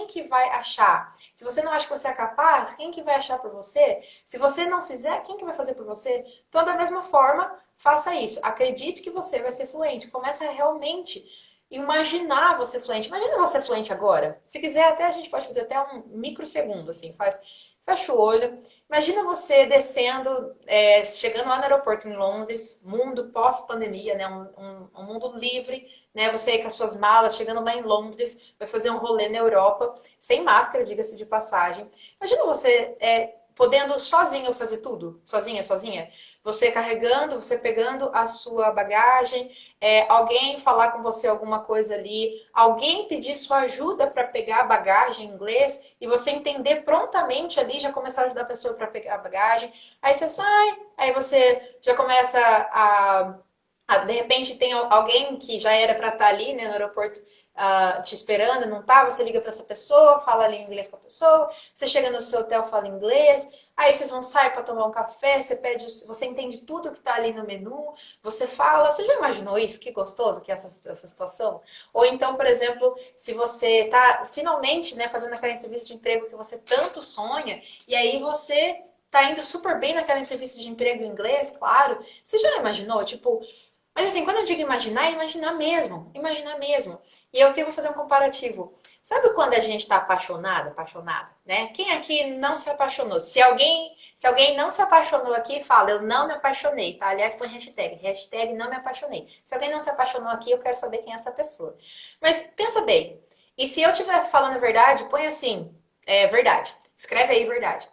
que vai achar? Se você não acha que você é capaz, quem que vai achar por você? Se você não fizer, quem que vai fazer por você? Então, da mesma forma, faça isso. Acredite que você vai ser fluente. Começa a realmente imaginar você fluente. Imagina você fluente agora. Se quiser, até a gente pode fazer até um microsegundo, assim. Fecha o olho. Imagina você descendo, chegando lá no aeroporto em Londres, mundo pós-pandemia, né? Um mundo livre, né? Você aí com as suas malas, chegando lá em Londres, vai fazer um rolê na Europa, sem máscara, diga-se de passagem. Imagina você podendo sozinho fazer tudo, sozinha, sozinha. Você carregando, você pegando a sua bagagem, alguém falar com você alguma coisa ali, alguém pedir sua ajuda para pegar a bagagem em inglês e você entender prontamente ali, já começar a ajudar a pessoa para pegar a bagagem. Aí você sai, aí você já começa de repente tem alguém que já era para estar ali, né, no aeroporto, te esperando, não tá? Você liga para essa pessoa, fala ali inglês com a pessoa, você chega no seu hotel, fala inglês, aí vocês vão sair para tomar um café, você entende tudo que tá ali no menu, você fala, você já imaginou isso? Que gostoso que é essa situação? Ou então, por exemplo, se você tá finalmente, né, fazendo aquela entrevista de emprego que você tanto sonha, e aí você tá indo super bem naquela entrevista de emprego em inglês, claro. Você já imaginou, tipo, mas assim, quando eu digo imaginar, é imaginar mesmo. Imaginar mesmo. E eu aqui vou fazer um comparativo. Sabe quando a gente está apaixonada, né? Quem aqui não se apaixonou? Se alguém não se apaixonou aqui, fala, eu não me apaixonei, tá? Aliás, põe hashtag não me apaixonei. Se alguém não se apaixonou aqui, eu quero saber quem é essa pessoa. Mas pensa bem, e se eu estiver falando a verdade, põe assim, verdade. Escreve aí verdade.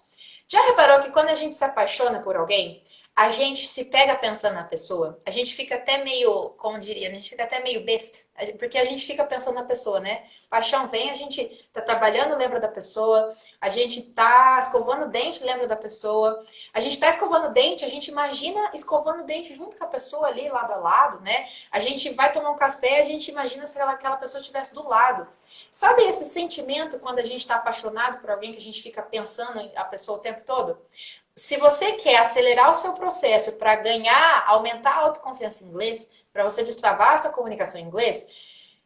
Já reparou que quando a gente se apaixona por alguém, a gente se pega pensando na pessoa, a gente fica até meio, como diria, a gente fica até meio besta, porque a gente fica pensando na pessoa, né? Paixão vem, a gente tá trabalhando, lembra da pessoa, a gente tá escovando o dente, lembra da pessoa, a gente tá escovando o dente, a gente imagina escovando o dente junto com a pessoa ali, lado a lado, né? A gente vai tomar um café, a gente imagina se aquela pessoa estivesse do lado. Sabe esse sentimento quando a gente está apaixonado por alguém que a gente fica pensando em a pessoa o tempo todo? Se você quer acelerar o seu processo para ganhar, aumentar a autoconfiança em inglês, para você destravar a sua comunicação em inglês,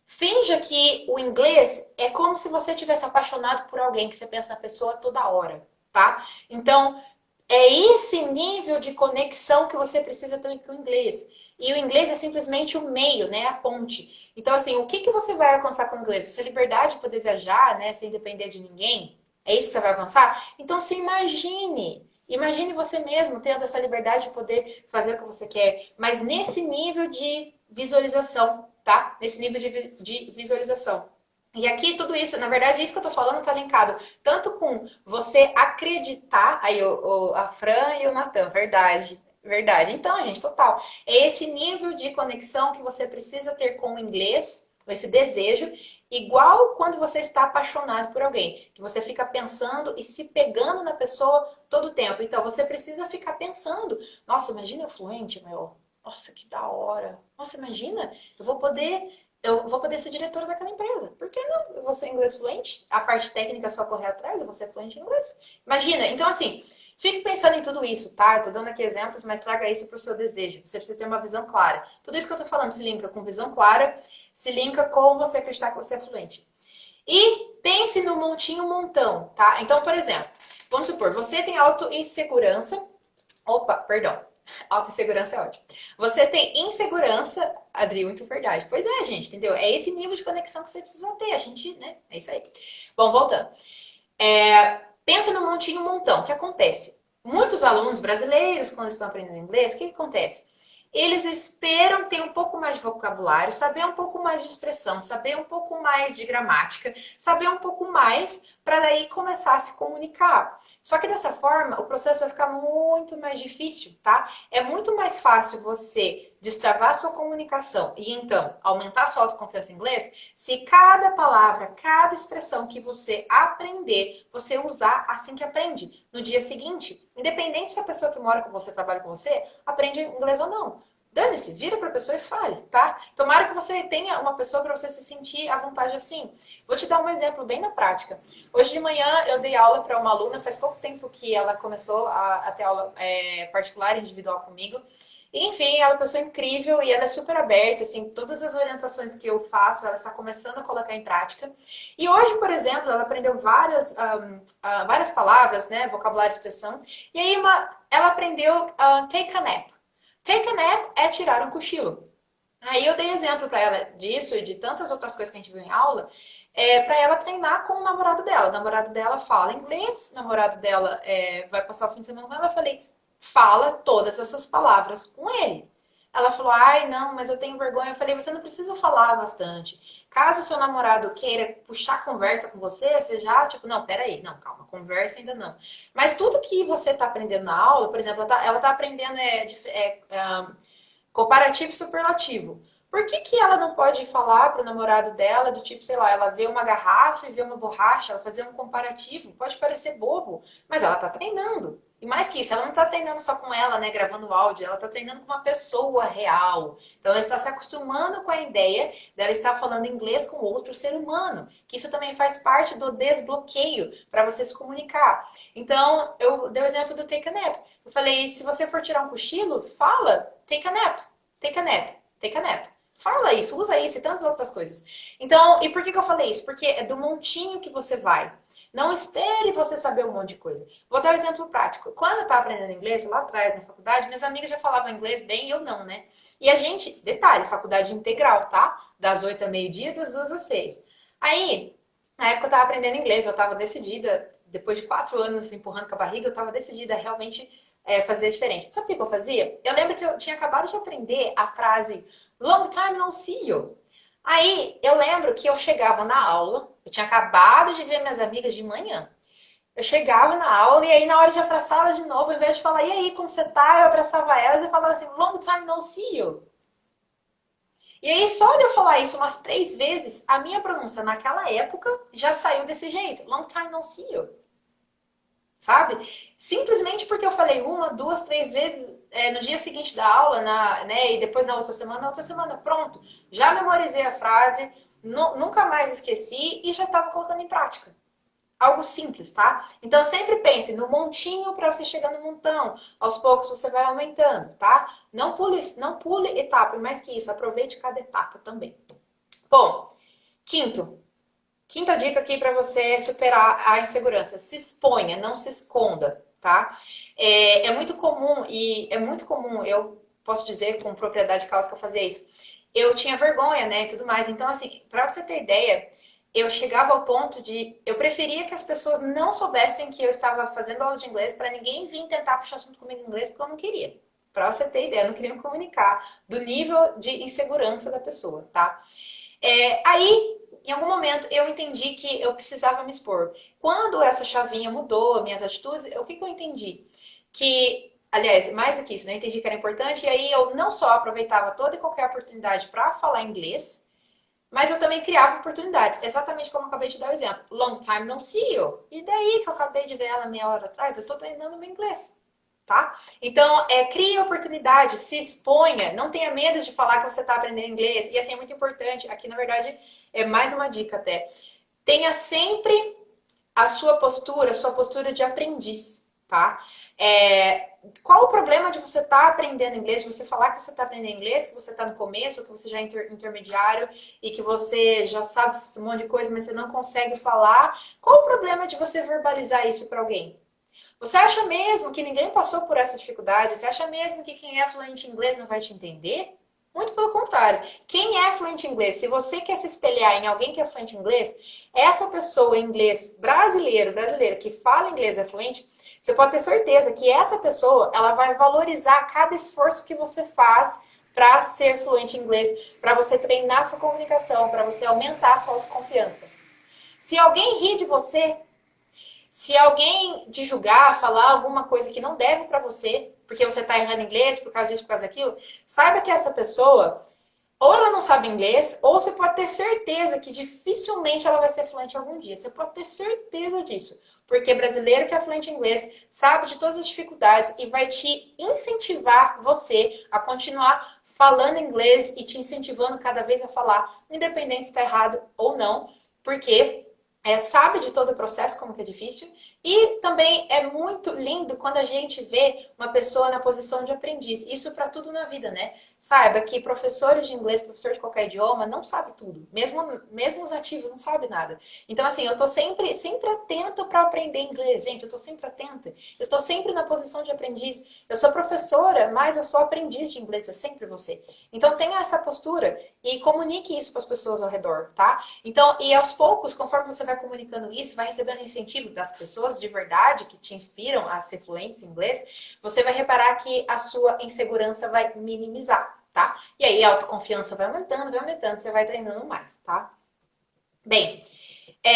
finja que o inglês é como se você tivesse apaixonado por alguém que você pensa na pessoa toda hora, tá? Então, é esse nível de conexão que você precisa ter com o inglês. E o inglês é simplesmente o meio, né? A ponte. Então, assim, o que você vai alcançar com o inglês? Essa liberdade de poder viajar, né? Sem depender de ninguém? É isso que você vai alcançar? Então, se imagine. Imagine você mesmo tendo essa liberdade de poder fazer o que você quer. Mas nesse nível de visualização, tá? Nesse nível de visualização. E aqui tudo isso, na verdade, isso que eu tô falando tá linkado tanto com você acreditar, aí a Fran e o Natan, verdade, verdade. Então, gente, total. É esse nível de conexão que você precisa ter com o inglês, esse desejo, igual quando você está apaixonado por alguém, que você fica pensando e se pegando na pessoa todo o tempo. Então, você precisa ficar pensando, nossa, imagina eu fluente, meu. Nossa, que da hora. Nossa, imagina, eu vou poder ser diretora daquela empresa. Por que não? Eu vou ser inglês fluente, a parte técnica é só correr atrás, eu vou ser fluente em inglês. Imagina, então assim, fique pensando em tudo isso, tá? Eu tô dando aqui exemplos, mas traga isso pro seu desejo. Você precisa ter uma visão clara. Tudo isso que eu tô falando se linka com visão clara, se linka com você acreditar que você é fluente. E pense no montinho montão, tá? Então, por exemplo, vamos supor, você tem autoinsegurança. Opa, perdão. Autossegurança é ótimo. Você tem insegurança, Adri, muito verdade. Pois é, gente, entendeu? É esse nível de conexão que você precisa ter. A gente, né? É isso aí. Bom, voltando. Pensa no montinho montão. O que acontece? Muitos alunos brasileiros, quando estão aprendendo inglês, o que acontece? Eles esperam ter um pouco mais de vocabulário, saber um pouco mais de expressão, saber um pouco mais de gramática, saber um pouco mais para daí começar a se comunicar. Só que dessa forma, o processo vai ficar muito mais difícil, tá? É muito mais fácil você destravar sua comunicação e então aumentar sua autoconfiança em inglês se cada palavra, cada expressão que você aprender, você usar assim que aprende no dia seguinte. Independente se a pessoa que mora com você, trabalha com você, aprende inglês ou não. Dane-se, vira pra pessoa e fale, tá? Tomara que você tenha uma pessoa para você se sentir à vontade assim. Vou te dar um exemplo bem na prática. Hoje de manhã eu dei aula para uma aluna, faz pouco tempo que ela começou a ter aula particular, individual comigo. E, enfim, ela é uma pessoa incrível e ela é super aberta, assim, todas as orientações que eu faço, ela está começando a colocar em prática. E hoje, por exemplo, ela aprendeu várias palavras, né, vocabulário e expressão, e aí ela aprendeu take a nap. Take a nap é tirar um cochilo. Aí eu dei exemplo para ela disso e de tantas outras coisas que a gente viu em aula, para ela treinar com o namorado dela. O namorado dela fala inglês, o namorado dela vai passar o fim de semana com ela. Eu falei, fala todas essas palavras com ele. Ela falou, ai, não, mas eu tenho vergonha. Eu falei, você não precisa falar bastante. Caso o seu namorado queira puxar conversa com você, você já, tipo, não, peraí, não, calma, conversa ainda não. Mas tudo que você está aprendendo na aula, por exemplo, ela tá aprendendo comparativo e superlativo. Por que ela não pode falar pro namorado dela do tipo, sei lá, ela vê uma garrafa e vê uma borracha, ela fazer um comparativo? Pode parecer bobo, mas ela tá treinando. E mais que isso, ela não tá treinando só com ela, né, gravando áudio, ela tá treinando com uma pessoa real. Então ela está se acostumando com a ideia dela estar falando inglês com outro ser humano, que isso também faz parte do desbloqueio para você se comunicar. Então, eu dei o exemplo do take a nap. Eu falei, se você for tirar um cochilo, fala take a nap, take a nap, take a nap. Fala isso, usa isso e tantas outras coisas. Então, e por que eu falei isso? Porque é do montinho que você vai. Não espere você saber um monte de coisa. Vou dar um exemplo prático. Quando eu estava aprendendo inglês, lá atrás, na faculdade, minhas amigas já falavam inglês bem e eu não, né? E a gente, detalhe, faculdade integral, tá? Das 8 a meio-dia, das 2 às 6. Aí, na época eu estava aprendendo inglês, eu estava decidida, depois de 4 anos empurrando com a barriga, eu estava decidida a realmente fazer diferente. Sabe o que eu fazia? Eu lembro que eu tinha acabado de aprender a frase long time no see you. Aí, eu lembro que eu chegava na aula, eu tinha acabado de ver minhas amigas de manhã. Eu chegava na aula e aí na hora de abraçá-las de novo, ao invés de falar, e aí, como você tá? Eu abraçava elas e falava assim, long time no see you. E aí, só de eu falar isso umas 3 vezes, a minha pronúncia naquela época já saiu desse jeito. Long time no see you. Sabe? Simplesmente porque eu falei 1, 2, 3 vezes no dia seguinte da aula, né, e depois na outra semana, pronto. Já memorizei a frase, nunca mais esqueci e já estava colocando em prática. Algo simples, tá? Então sempre pense no montinho para você chegar no montão. Aos poucos você vai aumentando, tá? Não pule etapa, e mais que isso, aproveite cada etapa também. Bom, quinta dica aqui para você superar a insegurança. Se exponha, não se esconda, tá? É muito comum, eu posso dizer com propriedade de causa que eu fazia isso. Eu tinha vergonha, né, e tudo mais. Então, assim, para você ter ideia, eu chegava ao ponto de... Eu preferia que as pessoas não soubessem que eu estava fazendo aula de inglês para ninguém vir tentar puxar assunto comigo em inglês, porque eu não queria. Para você ter ideia, eu não queria me comunicar do nível de insegurança da pessoa, tá? Aí, em algum momento, eu entendi que eu precisava me expor. Quando essa chavinha mudou, minhas atitudes, o que eu entendi? Que, aliás, mais do que isso, né? Entendi que era importante, e aí eu não só aproveitava toda e qualquer oportunidade para falar inglês, mas eu também criava oportunidades, exatamente como eu acabei de dar o exemplo. Long time no see you. E daí que eu acabei de ver ela meia hora atrás, eu tô treinando meu inglês. Tá? Então, crie oportunidade, se exponha, não tenha medo de falar que você está aprendendo inglês. E assim, é muito importante, aqui na verdade é mais uma dica até. Tenha sempre a sua postura de aprendiz, tá? Qual o problema de você estar aprendendo inglês, de você falar que você está aprendendo inglês, que você está no começo, que você já é intermediário e que você já sabe um monte de coisa, mas você não consegue falar? Qual o problema de você verbalizar isso para alguém? Você acha mesmo que ninguém passou por essa dificuldade? Você acha mesmo que quem é fluente em inglês não vai te entender? Muito pelo contrário. Quem é fluente em inglês, se você quer se espelhar em alguém que é fluente em inglês, essa pessoa em inglês brasileira que fala inglês é fluente, você pode ter certeza que essa pessoa, ela vai valorizar cada esforço que você faz para ser fluente em inglês, para você treinar sua comunicação, para você aumentar a sua autoconfiança. Se alguém ri de você, se alguém te julgar, falar alguma coisa que não deve para você, porque você está errando inglês, por causa disso, por causa daquilo, saiba que essa pessoa, ou ela não sabe inglês, ou você pode ter certeza que dificilmente ela vai ser fluente algum dia. Você pode ter certeza disso. Porque brasileiro que é fluente em inglês sabe de todas as dificuldades e vai te incentivar você a continuar falando inglês e te incentivando cada vez a falar, independente se está errado ou não, porque sabe de todo o processo, como que é difícil. E também é muito lindo quando a gente vê uma pessoa na posição de aprendiz. Isso para tudo na vida, né? Saiba que professores de inglês, professor de qualquer idioma, não sabe tudo. Mesmo os nativos não sabem nada. Então, assim, eu tô sempre atenta para aprender inglês. Gente, eu tô sempre atenta. Eu tô sempre na posição de aprendiz. Eu sou professora, mas eu sou aprendiz de inglês. Eu sempre vou ser. Então, tenha essa postura e comunique isso para as pessoas ao redor, tá? Então, e aos poucos, conforme você vai comunicando isso, vai recebendo incentivo das pessoas de verdade que te inspiram a ser fluentes em inglês, você vai reparar que a sua insegurança vai minimizar, tá? E aí a autoconfiança vai aumentando, você vai treinando mais, tá? Bem, e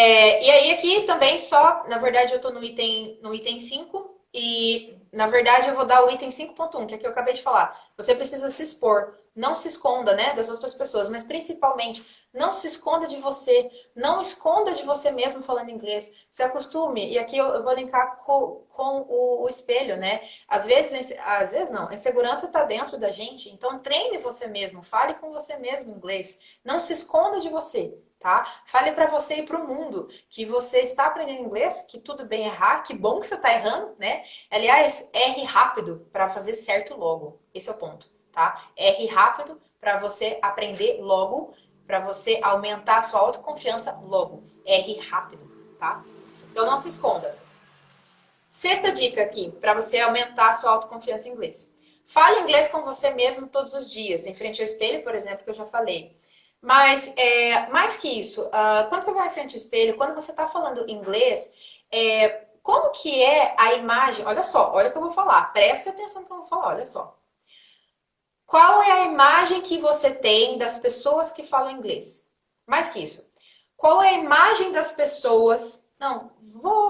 aí aqui também só, na verdade eu tô no item 5 e na verdade eu vou dar o item 5.1, que é que eu acabei de falar. Você precisa se expor, não se esconda, né, das outras pessoas, mas principalmente não se esconda de você, não esconda de você mesmo falando inglês. Se acostume, e aqui eu vou linkar com o espelho, né? Às vezes não, a insegurança está dentro da gente, então treine você mesmo, fale com você mesmo em inglês, não se esconda de você. Tá? Fale para você e para o mundo que você está aprendendo inglês, que tudo bem errar, que bom que você está errando, né? Aliás, erre rápido para fazer certo logo. Esse é o ponto, tá? Erre rápido para você aprender logo, para você aumentar a sua autoconfiança logo. Erre rápido, tá? Então não se esconda. Sexta dica aqui, para você aumentar a sua autoconfiança em inglês. Fale inglês com você mesmo todos os dias, em frente ao espelho, por exemplo, que eu já falei. Mas, mais que isso, quando você vai em frente ao espelho, quando você está falando inglês, como que é a imagem? Olha só, olha o que eu vou falar. Preste atenção no que eu vou falar, olha só. Qual é a imagem que você tem das pessoas que falam inglês? Mais que isso. Qual é a imagem das pessoas... Não, vou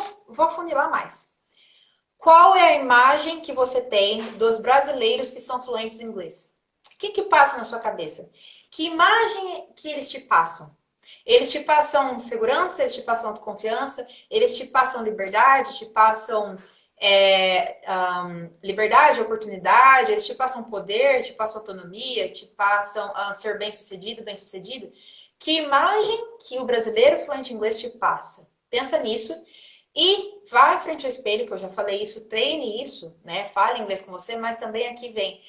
funilar mais. Qual é a imagem que você tem dos brasileiros que são fluentes em inglês? O que passa na sua cabeça? Que imagem que eles te passam? Eles te passam segurança, eles te passam autoconfiança, eles te passam liberdade, te passam liberdade, oportunidade, eles te passam poder, te passam autonomia, te passam ser bem-sucedido, bem-sucedido. Que imagem que o brasileiro fluente em inglês te passa? Pensa nisso. E vá em frente ao espelho, que eu já falei isso, treine isso, né? Fale inglês com você, mas também aqui vem.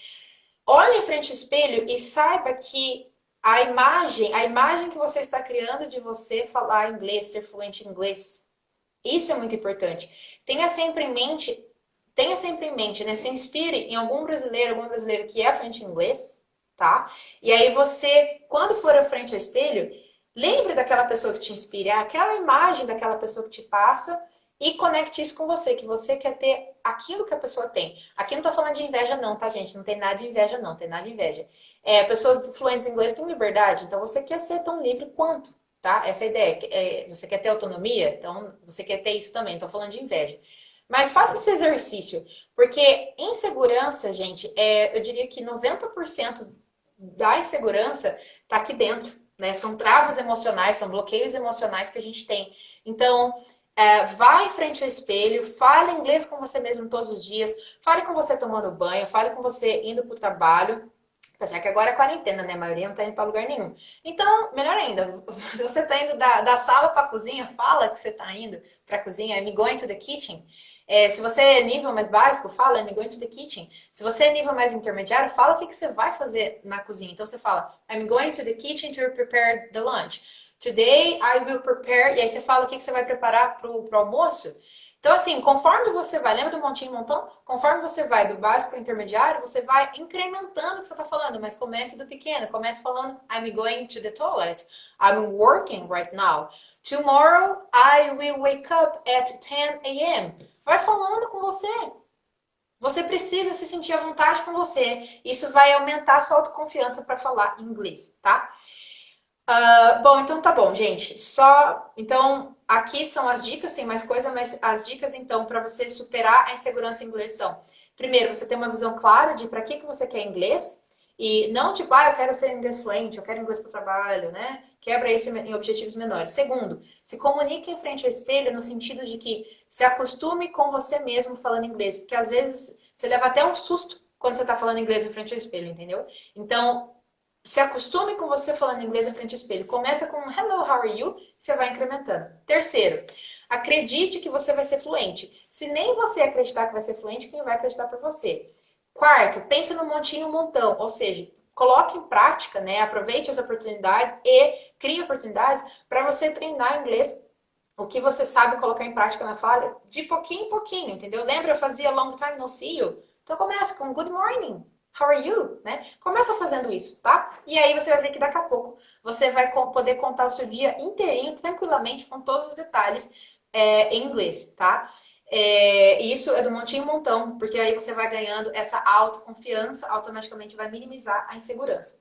Olhe em frente ao espelho e saiba que a imagem que você está criando de você falar inglês, ser fluente em inglês, isso é muito importante. Tenha sempre em mente, né? Se inspire em algum brasileiro que é fluente em inglês, tá? E aí você, quando for à frente ao espelho, lembre daquela pessoa que te inspira, aquela imagem daquela pessoa que te passa e conecte isso com você, que você quer ter aquilo que a pessoa tem. Aqui não tô falando de inveja não, tá, gente? Não tem nada de inveja não, tem nada de inveja. Pessoas fluentes em inglês têm liberdade, então você quer ser tão livre quanto, tá? Essa é a ideia. Você quer ter autonomia, então você quer ter isso também, não tô falando de inveja. Mas faça esse exercício, porque insegurança, gente, eu diria que 90% da insegurança tá aqui dentro, né? São travas emocionais, são bloqueios emocionais que a gente tem. Então, vá em frente ao espelho, fale inglês com você mesmo todos os dias, fale com você tomando banho, fale com você indo para o trabalho. Apesar que agora é quarentena, né? A maioria não tá indo para lugar nenhum. Então, melhor ainda, se você tá indo da sala para a cozinha, fala que você tá indo para a cozinha, I'm going to the kitchen. Se você é nível mais básico, fala I'm going to the kitchen. Se você é nível mais intermediário, fala o que você vai fazer na cozinha. Então, você fala I'm going to the kitchen to prepare the lunch. Today I will prepare. E aí você fala o que você vai preparar pro almoço. Então, assim, conforme você vai, lembra do montinho e montão? Conforme você vai do básico para o intermediário, você vai incrementando o que você está falando, mas comece do pequeno. Comece falando, I'm going to the toilet. I'm working right now. Tomorrow I will wake up at 10 a.m. Vai falando com você. Você precisa se sentir à vontade com você. Isso vai aumentar a sua autoconfiança para falar inglês, tá? Bom, então tá bom, gente. Então, aqui são as dicas, tem mais coisa, mas as dicas, então, para você superar a insegurança em inglês são: primeiro, você ter uma visão clara de para que você quer inglês, e não tipo, eu quero ser inglês fluente, eu quero inglês para o trabalho, né? Quebra isso em objetivos menores. Segundo, se comunique em frente ao espelho no sentido de que se acostume com você mesmo falando inglês, porque às vezes você leva até um susto quando você tá falando inglês em frente ao espelho, entendeu? Então, se acostume com você falando inglês em frente ao espelho. Começa com hello, how are you? Você vai incrementando. Terceiro, acredite que você vai ser fluente. Se nem você acreditar que vai ser fluente, quem vai acreditar por você? Quarto, pensa no montinho montão, ou seja, coloque em prática, né? Aproveite as oportunidades e crie oportunidades para você treinar inglês. O que você sabe colocar em prática na fala, de pouquinho em pouquinho, entendeu? Lembra, eu fazia long time no see you? Então começa com good morning, how are you? Né? Começa fazendo isso, tá? E aí você vai ver que daqui a pouco você vai poder contar o seu dia inteirinho, tranquilamente, com todos os detalhes em inglês, tá? Isso é do montinho montão, porque aí você vai ganhando essa autoconfiança, automaticamente vai minimizar a insegurança.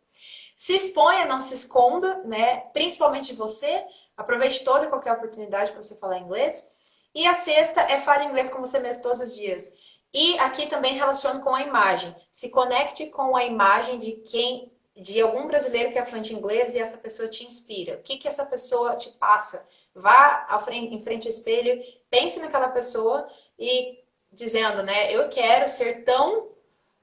Se exponha, não se esconda, né? Principalmente de você. Aproveite toda e qualquer oportunidade para você falar inglês. E a sexta é fale inglês com você mesmo todos os dias. E aqui também relaciona com a imagem. Se conecte com a imagem de algum brasileiro que é fluente em inglês e essa pessoa te inspira. O que essa pessoa te passa? Vá em frente ao espelho, pense naquela pessoa e dizendo, né? Eu quero ser tão,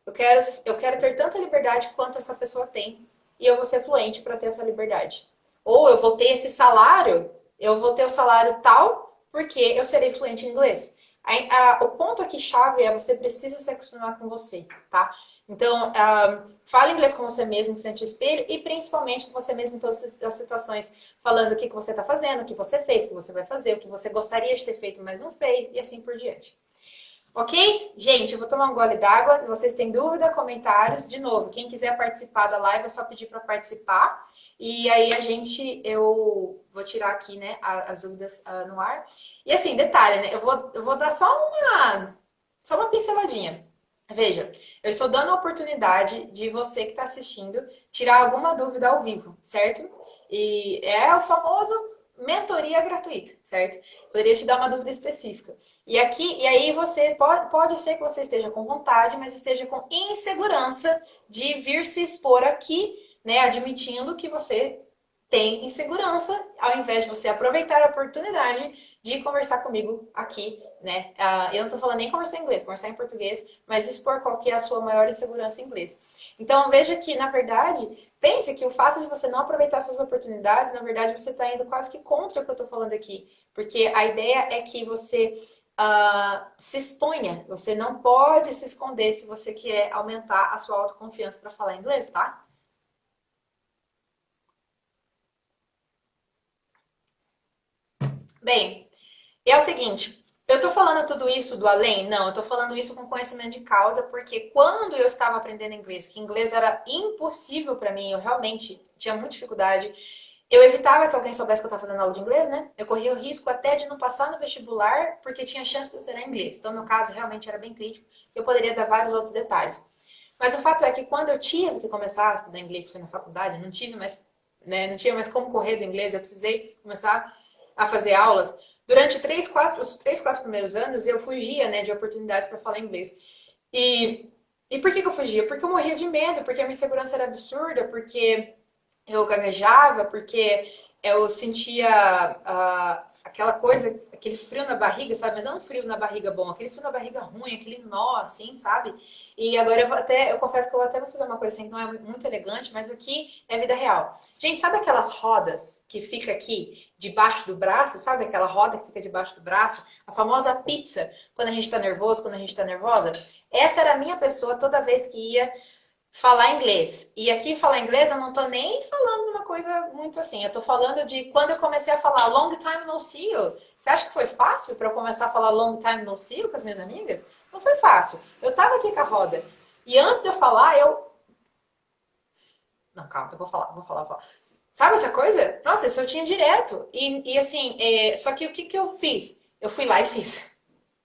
eu quero ter tanta liberdade quanto essa pessoa tem. E eu vou ser fluente para ter essa liberdade. Ou eu vou ter esse salário, eu vou ter o salário tal, porque eu serei fluente em inglês. O ponto aqui chave é você precisa se acostumar com você, tá? Então, fale inglês com você mesmo em frente ao espelho e principalmente com você mesmo em todas as situações, falando o que você está fazendo, o que você fez, o que você vai fazer, o que você gostaria de ter feito, mas não fez, e assim por diante. Ok? Gente, eu vou tomar um gole d'água. Se vocês têm dúvida, comentários. De novo, quem quiser participar da live é só pedir para participar. E aí eu vou tirar aqui, né, as dúvidas no ar. E assim, detalhe, né? Eu vou dar só uma pinceladinha. Veja, eu estou dando a oportunidade de você que está assistindo tirar alguma dúvida ao vivo, certo? E é o famoso mentoria gratuita, certo? Poderia te dar uma dúvida específica. E aí você pode ser que você esteja com vontade, mas esteja com insegurança de vir se expor aqui, né? Admitindo que você tem insegurança, ao invés de você aproveitar a oportunidade de conversar comigo aqui, né? Eu não tô falando nem conversar em inglês, conversar em português, mas expor qual que é a sua maior insegurança em inglês. Então veja que, na verdade, pense que o fato de você não aproveitar essas oportunidades, na verdade, você está indo quase que contra o que eu estou falando aqui. Porque a ideia é que você se exponha. Você não pode se esconder se você quer aumentar a sua autoconfiança para falar inglês, tá? Bem, é o seguinte, eu tô falando tudo isso do além? Não, eu tô falando isso com conhecimento de causa, porque quando eu estava aprendendo inglês, que inglês era impossível para mim, eu realmente tinha muita dificuldade, eu evitava que alguém soubesse que eu estava fazendo aula de inglês, né? Eu corria o risco até de não passar no vestibular, porque tinha chance de eu ser em inglês. Então, meu caso realmente era bem crítico, eu poderia dar vários outros detalhes. Mas o fato é que quando eu tive que começar a estudar inglês, foi na faculdade, não tive mais, né, não tinha mais como correr do inglês, eu precisei começar a fazer aulas. Durante os 3, 4 primeiros anos, eu fugia, né, de oportunidades para falar inglês. E por que eu fugia? Porque eu morria de medo, porque a minha insegurança era absurda, porque eu gaguejava, porque eu sentia aquela coisa, aquele frio na barriga, sabe? Mas não um frio na barriga bom, aquele frio na barriga ruim, aquele nó, assim, sabe? E agora eu confesso que eu até vou fazer uma coisa assim que não é muito elegante, mas aqui é vida real. Gente, sabe aquelas rodas que fica aqui debaixo do braço, sabe? Aquela roda que fica debaixo do braço, a famosa pizza, quando a gente tá nervoso, quando a gente tá nervosa. Essa era a minha pessoa toda vez que ia falar inglês. E aqui falar inglês eu não tô nem falando uma coisa muito assim. Eu tô falando de quando eu comecei a falar long time no see you. Você acha que foi fácil para eu começar a falar long time no see you com as minhas amigas? Não foi fácil. Eu tava aqui com a roda. E antes de eu falar, eu. Não, calma, eu vou falar, vou falar, vou falar. Sabe essa coisa? Nossa, isso eu tinha direto. E assim, só que o que que eu fiz? Eu fui lá e fiz.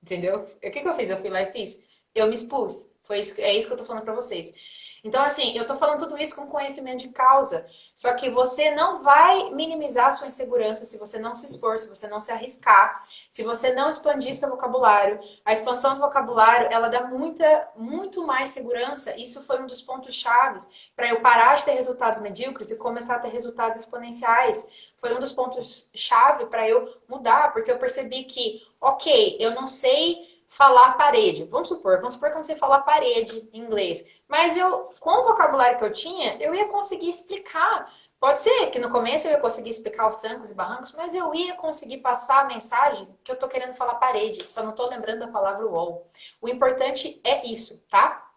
Entendeu? O que que eu fiz? Eu fui lá e fiz. Eu me expus. É isso que eu tô falando pra vocês. Então, assim, eu tô falando tudo isso com conhecimento de causa. Só que você não vai minimizar a sua insegurança se você não se expor, se você não se arriscar, se você não expandir seu vocabulário. A expansão do vocabulário, ela dá muito mais segurança. Isso foi um dos pontos chaves para eu parar de ter resultados medíocres e começar a ter resultados exponenciais. Foi um dos pontos chave para eu mudar, porque eu percebi que, ok, eu não sei falar parede. Vamos supor que eu não sei falar parede em inglês. Mas eu, com o vocabulário que eu tinha, eu ia conseguir explicar. Pode ser que no começo eu ia conseguir explicar os trancos e barrancos, mas eu ia conseguir passar a mensagem que eu tô querendo falar parede. Só não tô lembrando da palavra wall. O importante é isso, tá?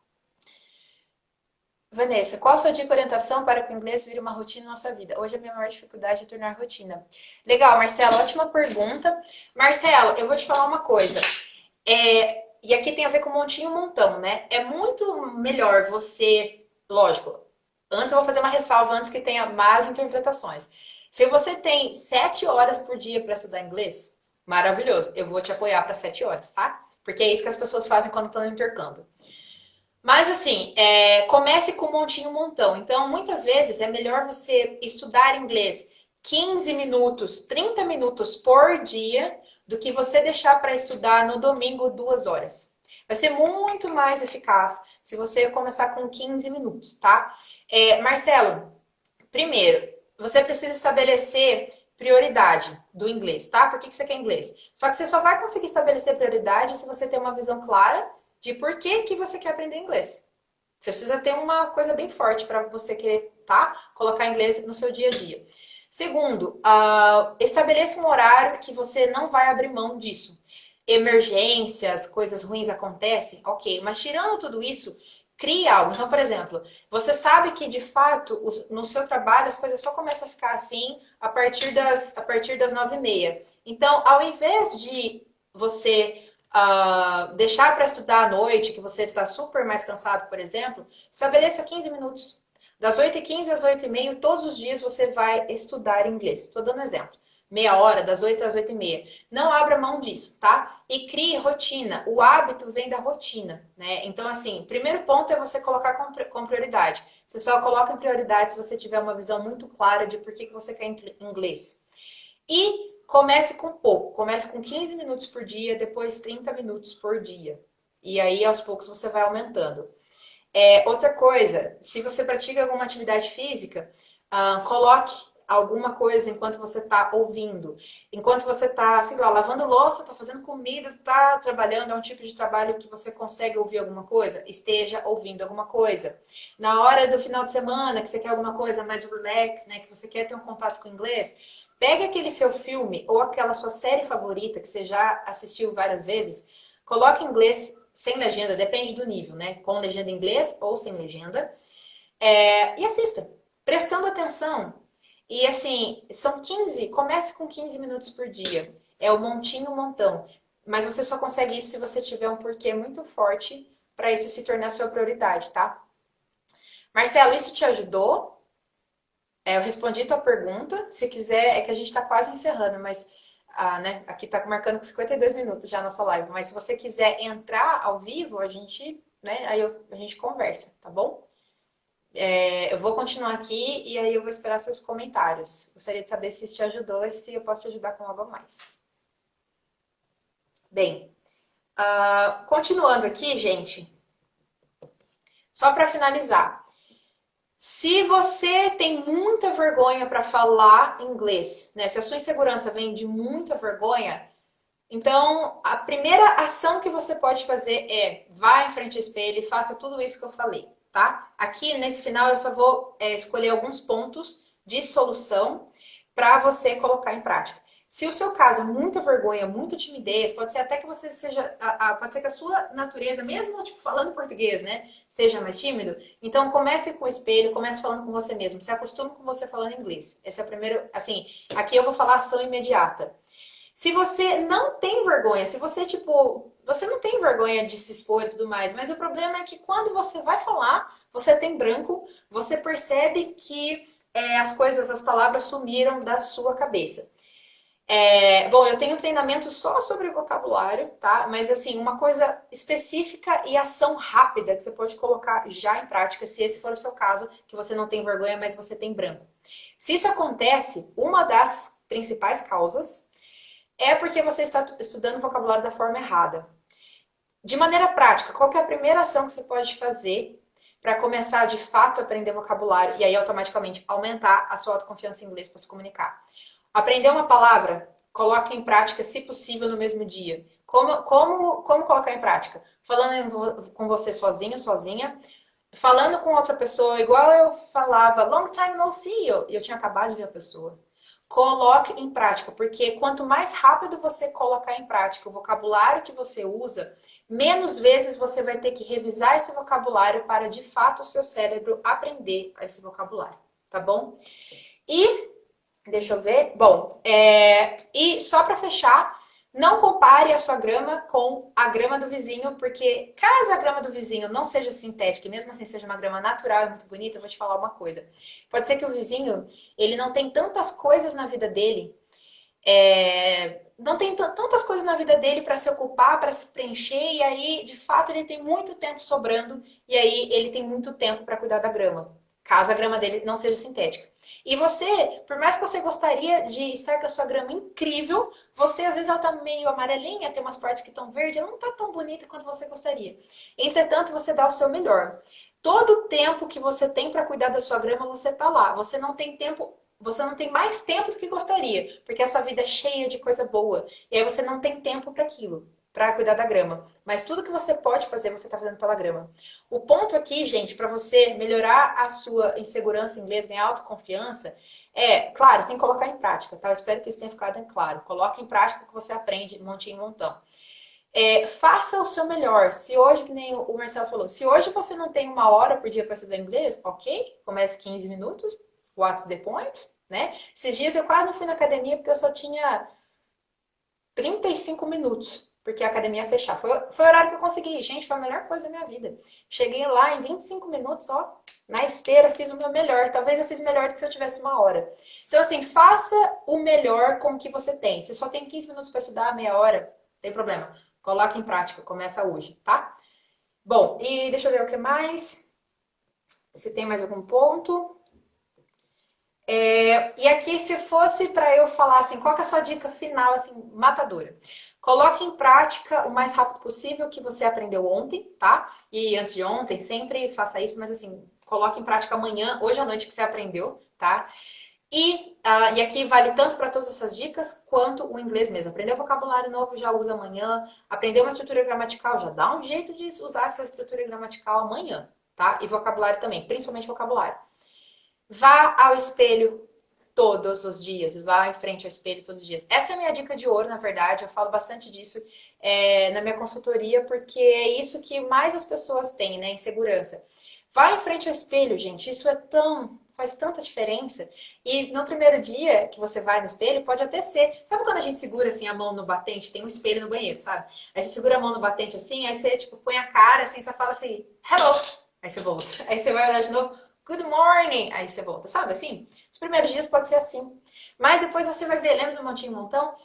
Vanessa, qual a sua dica de orientação para que o inglês vire uma rotina na nossa vida? Hoje a minha maior dificuldade é tornar rotina. Legal, Marcelo, ótima pergunta. Marcelo, eu vou te falar uma coisa. E aqui tem a ver com montinho e montão, né? É muito melhor você, lógico, antes eu vou fazer uma ressalva antes que tenha más interpretações. Se você tem 7 horas por dia para estudar inglês, maravilhoso. Eu vou te apoiar para 7 horas, tá? Porque é isso que as pessoas fazem quando estão no intercâmbio. Mas assim, comece com montinho montão. Então, muitas vezes é melhor você estudar inglês 15 minutos, 30 minutos por dia, do que você deixar para estudar no domingo 2 horas. Vai ser muito mais eficaz se você começar com 15 minutos, tá? Marcelo, primeiro, você precisa estabelecer prioridade do inglês, tá? Por que você quer inglês? Só que você só vai conseguir estabelecer prioridade se você ter uma visão clara de por que você quer aprender inglês. Você precisa ter uma coisa bem forte para você querer, tá? Colocar inglês no seu dia a dia. Segundo, estabeleça um horário que você não vai abrir mão disso. Emergências, coisas ruins acontecem, ok. Mas tirando tudo isso, crie algo. Então, por exemplo, você sabe que de fato no seu trabalho as coisas só começam a ficar assim a partir das 9h30. Então, ao invés de você deixar para estudar à noite, que você está super mais cansado, por exemplo, estabeleça 15 minutos. Das 8h15 às 8h30, todos os dias você vai estudar inglês. Estou dando um exemplo. Meia hora, das 8 às 8h30. Não abra mão disso, tá? E crie rotina. O hábito vem da rotina, né? Então, assim, primeiro ponto é você colocar com prioridade. Você só coloca em prioridade se você tiver uma visão muito clara de por que você quer inglês. E comece com pouco. Comece com 15 minutos por dia, depois 30 minutos por dia. E aí, aos poucos, você vai aumentando. Outra coisa, se você pratica alguma atividade física, coloque alguma coisa enquanto você está ouvindo. Enquanto você está, sei lá, lavando louça, está fazendo comida, está trabalhando, é um tipo de trabalho que você consegue ouvir alguma coisa, esteja ouvindo alguma coisa. Na hora do final de semana, que você quer alguma coisa mais relax, né, que você quer ter um contato com o inglês, pega aquele seu filme ou aquela sua série favorita que você já assistiu várias vezes, coloque em inglês sem legenda, depende do nível, né? Com legenda em inglês ou sem legenda. E assista, prestando atenção. E assim, comece com 15 minutos por dia. É o montinho, montão. Mas você só consegue isso se você tiver um porquê muito forte para isso se tornar sua prioridade, tá? Marcelo, isso te ajudou? Eu respondi tua pergunta. Se quiser, é que a gente está quase encerrando, mas né, aqui está marcando com 52 minutos já a nossa live. Mas se você quiser entrar ao vivo, a gente, né, a gente conversa, tá bom? Eu vou continuar aqui e aí eu vou esperar seus comentários. Gostaria de saber se isso te ajudou e se eu posso te ajudar com algo a mais. Bem, continuando aqui, gente, só para finalizar. Se você tem muita vergonha para falar inglês, né? Se a sua insegurança vem de muita vergonha, então a primeira ação que você pode fazer é vá em frente ao espelho e faça tudo isso que eu falei, tá? Aqui nesse final eu só vou escolher alguns pontos de solução para você colocar em prática. Se o seu caso é muita vergonha, muita timidez, pode ser até que você seja, pode ser que a sua natureza, mesmo tipo falando português, né, seja mais tímido. Então comece com o espelho, comece falando com você mesmo, se acostume com você falando inglês. Esse é o primeiro, assim, aqui eu vou falar ação imediata. Se você não tem vergonha, se você, tipo, você não tem vergonha de se expor e tudo mais, mas o problema é que quando você vai falar, você tem branco, você percebe que as palavras sumiram da sua cabeça. Bom, eu tenho treinamento só sobre vocabulário, tá? Mas assim, uma coisa específica e ação rápida que você pode colocar já em prática, se esse for o seu caso, que você não tem vergonha, mas você tem branco. Se isso acontece, uma das principais causas é porque você está estudando vocabulário da forma errada. De maneira prática, qual que é a primeira ação que você pode fazer para começar de fato a aprender vocabulário e aí automaticamente aumentar a sua autoconfiança em inglês para se comunicar? Aprender uma palavra coloque em prática, se possível, no mesmo dia. Como colocar em prática? Falando com você sozinho, sozinha, falando com outra pessoa, igual eu falava, long time no see, eu tinha acabado de ver a pessoa. Coloque em prática, porque quanto mais rápido você colocar em prática o vocabulário que você usa, menos vezes você vai ter que revisar esse vocabulário para, de fato, o seu cérebro aprender esse vocabulário, tá bom? E, deixa eu ver, bom, e só para fechar, não compare a sua grama com a grama do vizinho, porque caso a grama do vizinho não seja sintética e mesmo assim seja uma grama natural e muito bonita, eu vou te falar uma coisa. Pode ser que o vizinho, ele não tem tantas coisas na vida dele, não tem tantas coisas na vida dele para se ocupar, para se preencher, e aí, de fato, ele tem muito tempo sobrando, e aí ele tem muito tempo para cuidar da grama, caso a grama dele não seja sintética. E você, por mais que você gostaria de estar com a sua grama incrível, você às vezes ela tá meio amarelinha, tem umas partes que estão verdes, ela não tá tão bonita quanto você gostaria. Entretanto, você dá o seu melhor. Todo o tempo que você tem para cuidar da sua grama, você tá lá. Você não tem tempo, você não tem mais tempo do que gostaria, porque a sua vida é cheia de coisa boa. E aí você não tem tempo para aquilo, para cuidar da grama. Mas tudo que você pode fazer, você está fazendo pela grama. O ponto aqui, gente, para você melhorar a sua insegurança em inglês, ganhar autoconfiança, claro, tem que colocar em prática, tá? Eu espero que isso tenha ficado claro. Coloque em prática o que você aprende, montinho em montão. Faça o seu melhor. Se hoje, que nem o Marcelo falou, se hoje você não tem 1 hora por dia para estudar inglês, ok, comece 15 minutos, what's the point, né? Esses dias eu quase não fui na academia porque eu só tinha 35 minutos, porque a academia ia fechar. Foi o horário que eu consegui. Gente, foi a melhor coisa da minha vida. Cheguei lá em 25 minutos, ó, na esteira, fiz o meu melhor. Talvez eu fiz melhor do que se eu tivesse 1 hora. Então, assim, faça o melhor com o que você tem. Se só tem 15 minutos para estudar, meia hora, não tem problema. Coloque em prática, começa hoje, tá? Bom, e deixa eu ver o que mais. Se tem mais algum ponto. E aqui, se fosse para eu falar assim, qual que é a sua dica final, assim, matadora? Coloque em prática o mais rápido possível o que você aprendeu ontem, tá? E antes de ontem, sempre faça isso, mas assim, coloque em prática amanhã, hoje à noite que você aprendeu, tá? E aqui vale tanto para todas essas dicas quanto o inglês mesmo. Aprender vocabulário novo, já usa amanhã. Aprender uma estrutura gramatical, já dá um jeito de usar essa estrutura gramatical amanhã, tá? E vocabulário também, principalmente vocabulário. Vá ao espelho todos os dias, vá em frente ao espelho todos os dias. Essa é a minha dica de ouro, na verdade, eu falo bastante disso na minha consultoria, porque é isso que mais as pessoas têm, né? Insegurança. Vá em frente ao espelho, gente, isso faz tanta diferença. E no primeiro dia que você vai no espelho, pode até ser. Sabe quando a gente segura assim a mão no batente? Tem um espelho no banheiro, sabe? Aí você segura a mão no batente assim, aí você tipo põe a cara assim, só fala assim, hello. Aí você volta. Aí você vai olhar de novo, good morning. Aí você volta, sabe assim? Os primeiros dias pode ser assim. Mas depois você vai ver, lembra do Montinho Montão?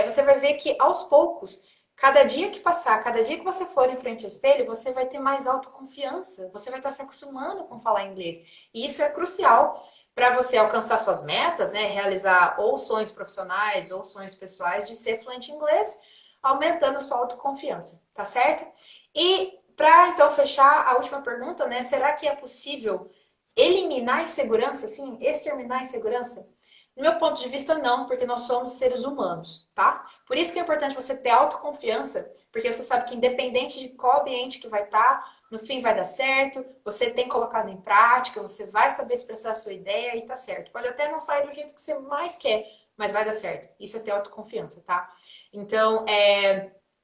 Você vai ver que aos poucos, cada dia que passar, cada dia que você for em frente ao espelho, você vai ter mais autoconfiança. Você vai estar se acostumando com falar inglês. E isso é crucial para você alcançar suas metas, né? Realizar ou sonhos profissionais ou sonhos pessoais de ser fluente em inglês, aumentando a sua autoconfiança, tá certo? E para então fechar a última pergunta, né? Será que é possível eliminar a insegurança, assim, exterminar a insegurança? Do meu ponto de vista, não, porque nós somos seres humanos, tá? Por isso que é importante você ter autoconfiança, porque você sabe que independente de qual ambiente que vai estar, no fim vai dar certo, você tem colocado em prática, você vai saber expressar a sua ideia e tá certo. Pode até não sair do jeito que você mais quer, mas vai dar certo. Isso é ter autoconfiança, tá? Então,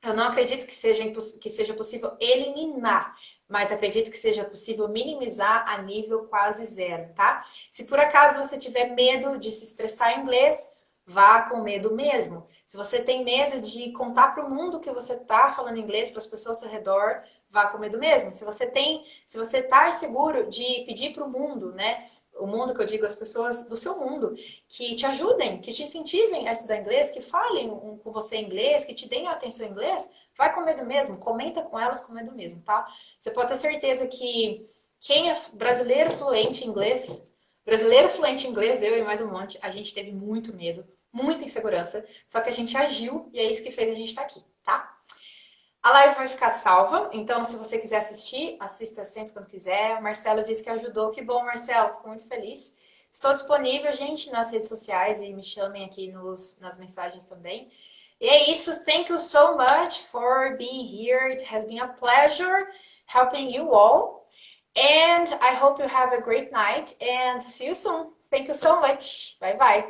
eu não acredito que seja possível eliminar, mas acredito que seja possível minimizar a nível quase zero, tá? Se por acaso você tiver medo de se expressar em inglês, vá com medo mesmo. Se você tem medo de contar para o mundo que você está falando inglês para as pessoas ao seu redor, vá com medo mesmo. Se você está inseguro de pedir para o mundo, né? O mundo que eu digo, as pessoas do seu mundo, que te ajudem, que te incentivem a estudar inglês, que falem com você em inglês, que te deem atenção em inglês, vai com medo mesmo, comenta com elas com medo mesmo, tá? Você pode ter certeza que quem é brasileiro fluente em inglês, eu e mais um monte, a gente teve muito medo, muita insegurança, só que a gente agiu e é isso que fez a gente estar aqui, tá? A live vai ficar salva, então se você quiser assistir, assista sempre quando quiser. O Marcelo disse que ajudou, que bom, Marcelo, fico muito feliz. Estou disponível, gente, nas redes sociais e me chamem aqui nas mensagens também. E é isso. Thank you so much for being here. It has been a pleasure helping you all. And I hope you have a great night and see you soon. Thank you so much. Bye bye.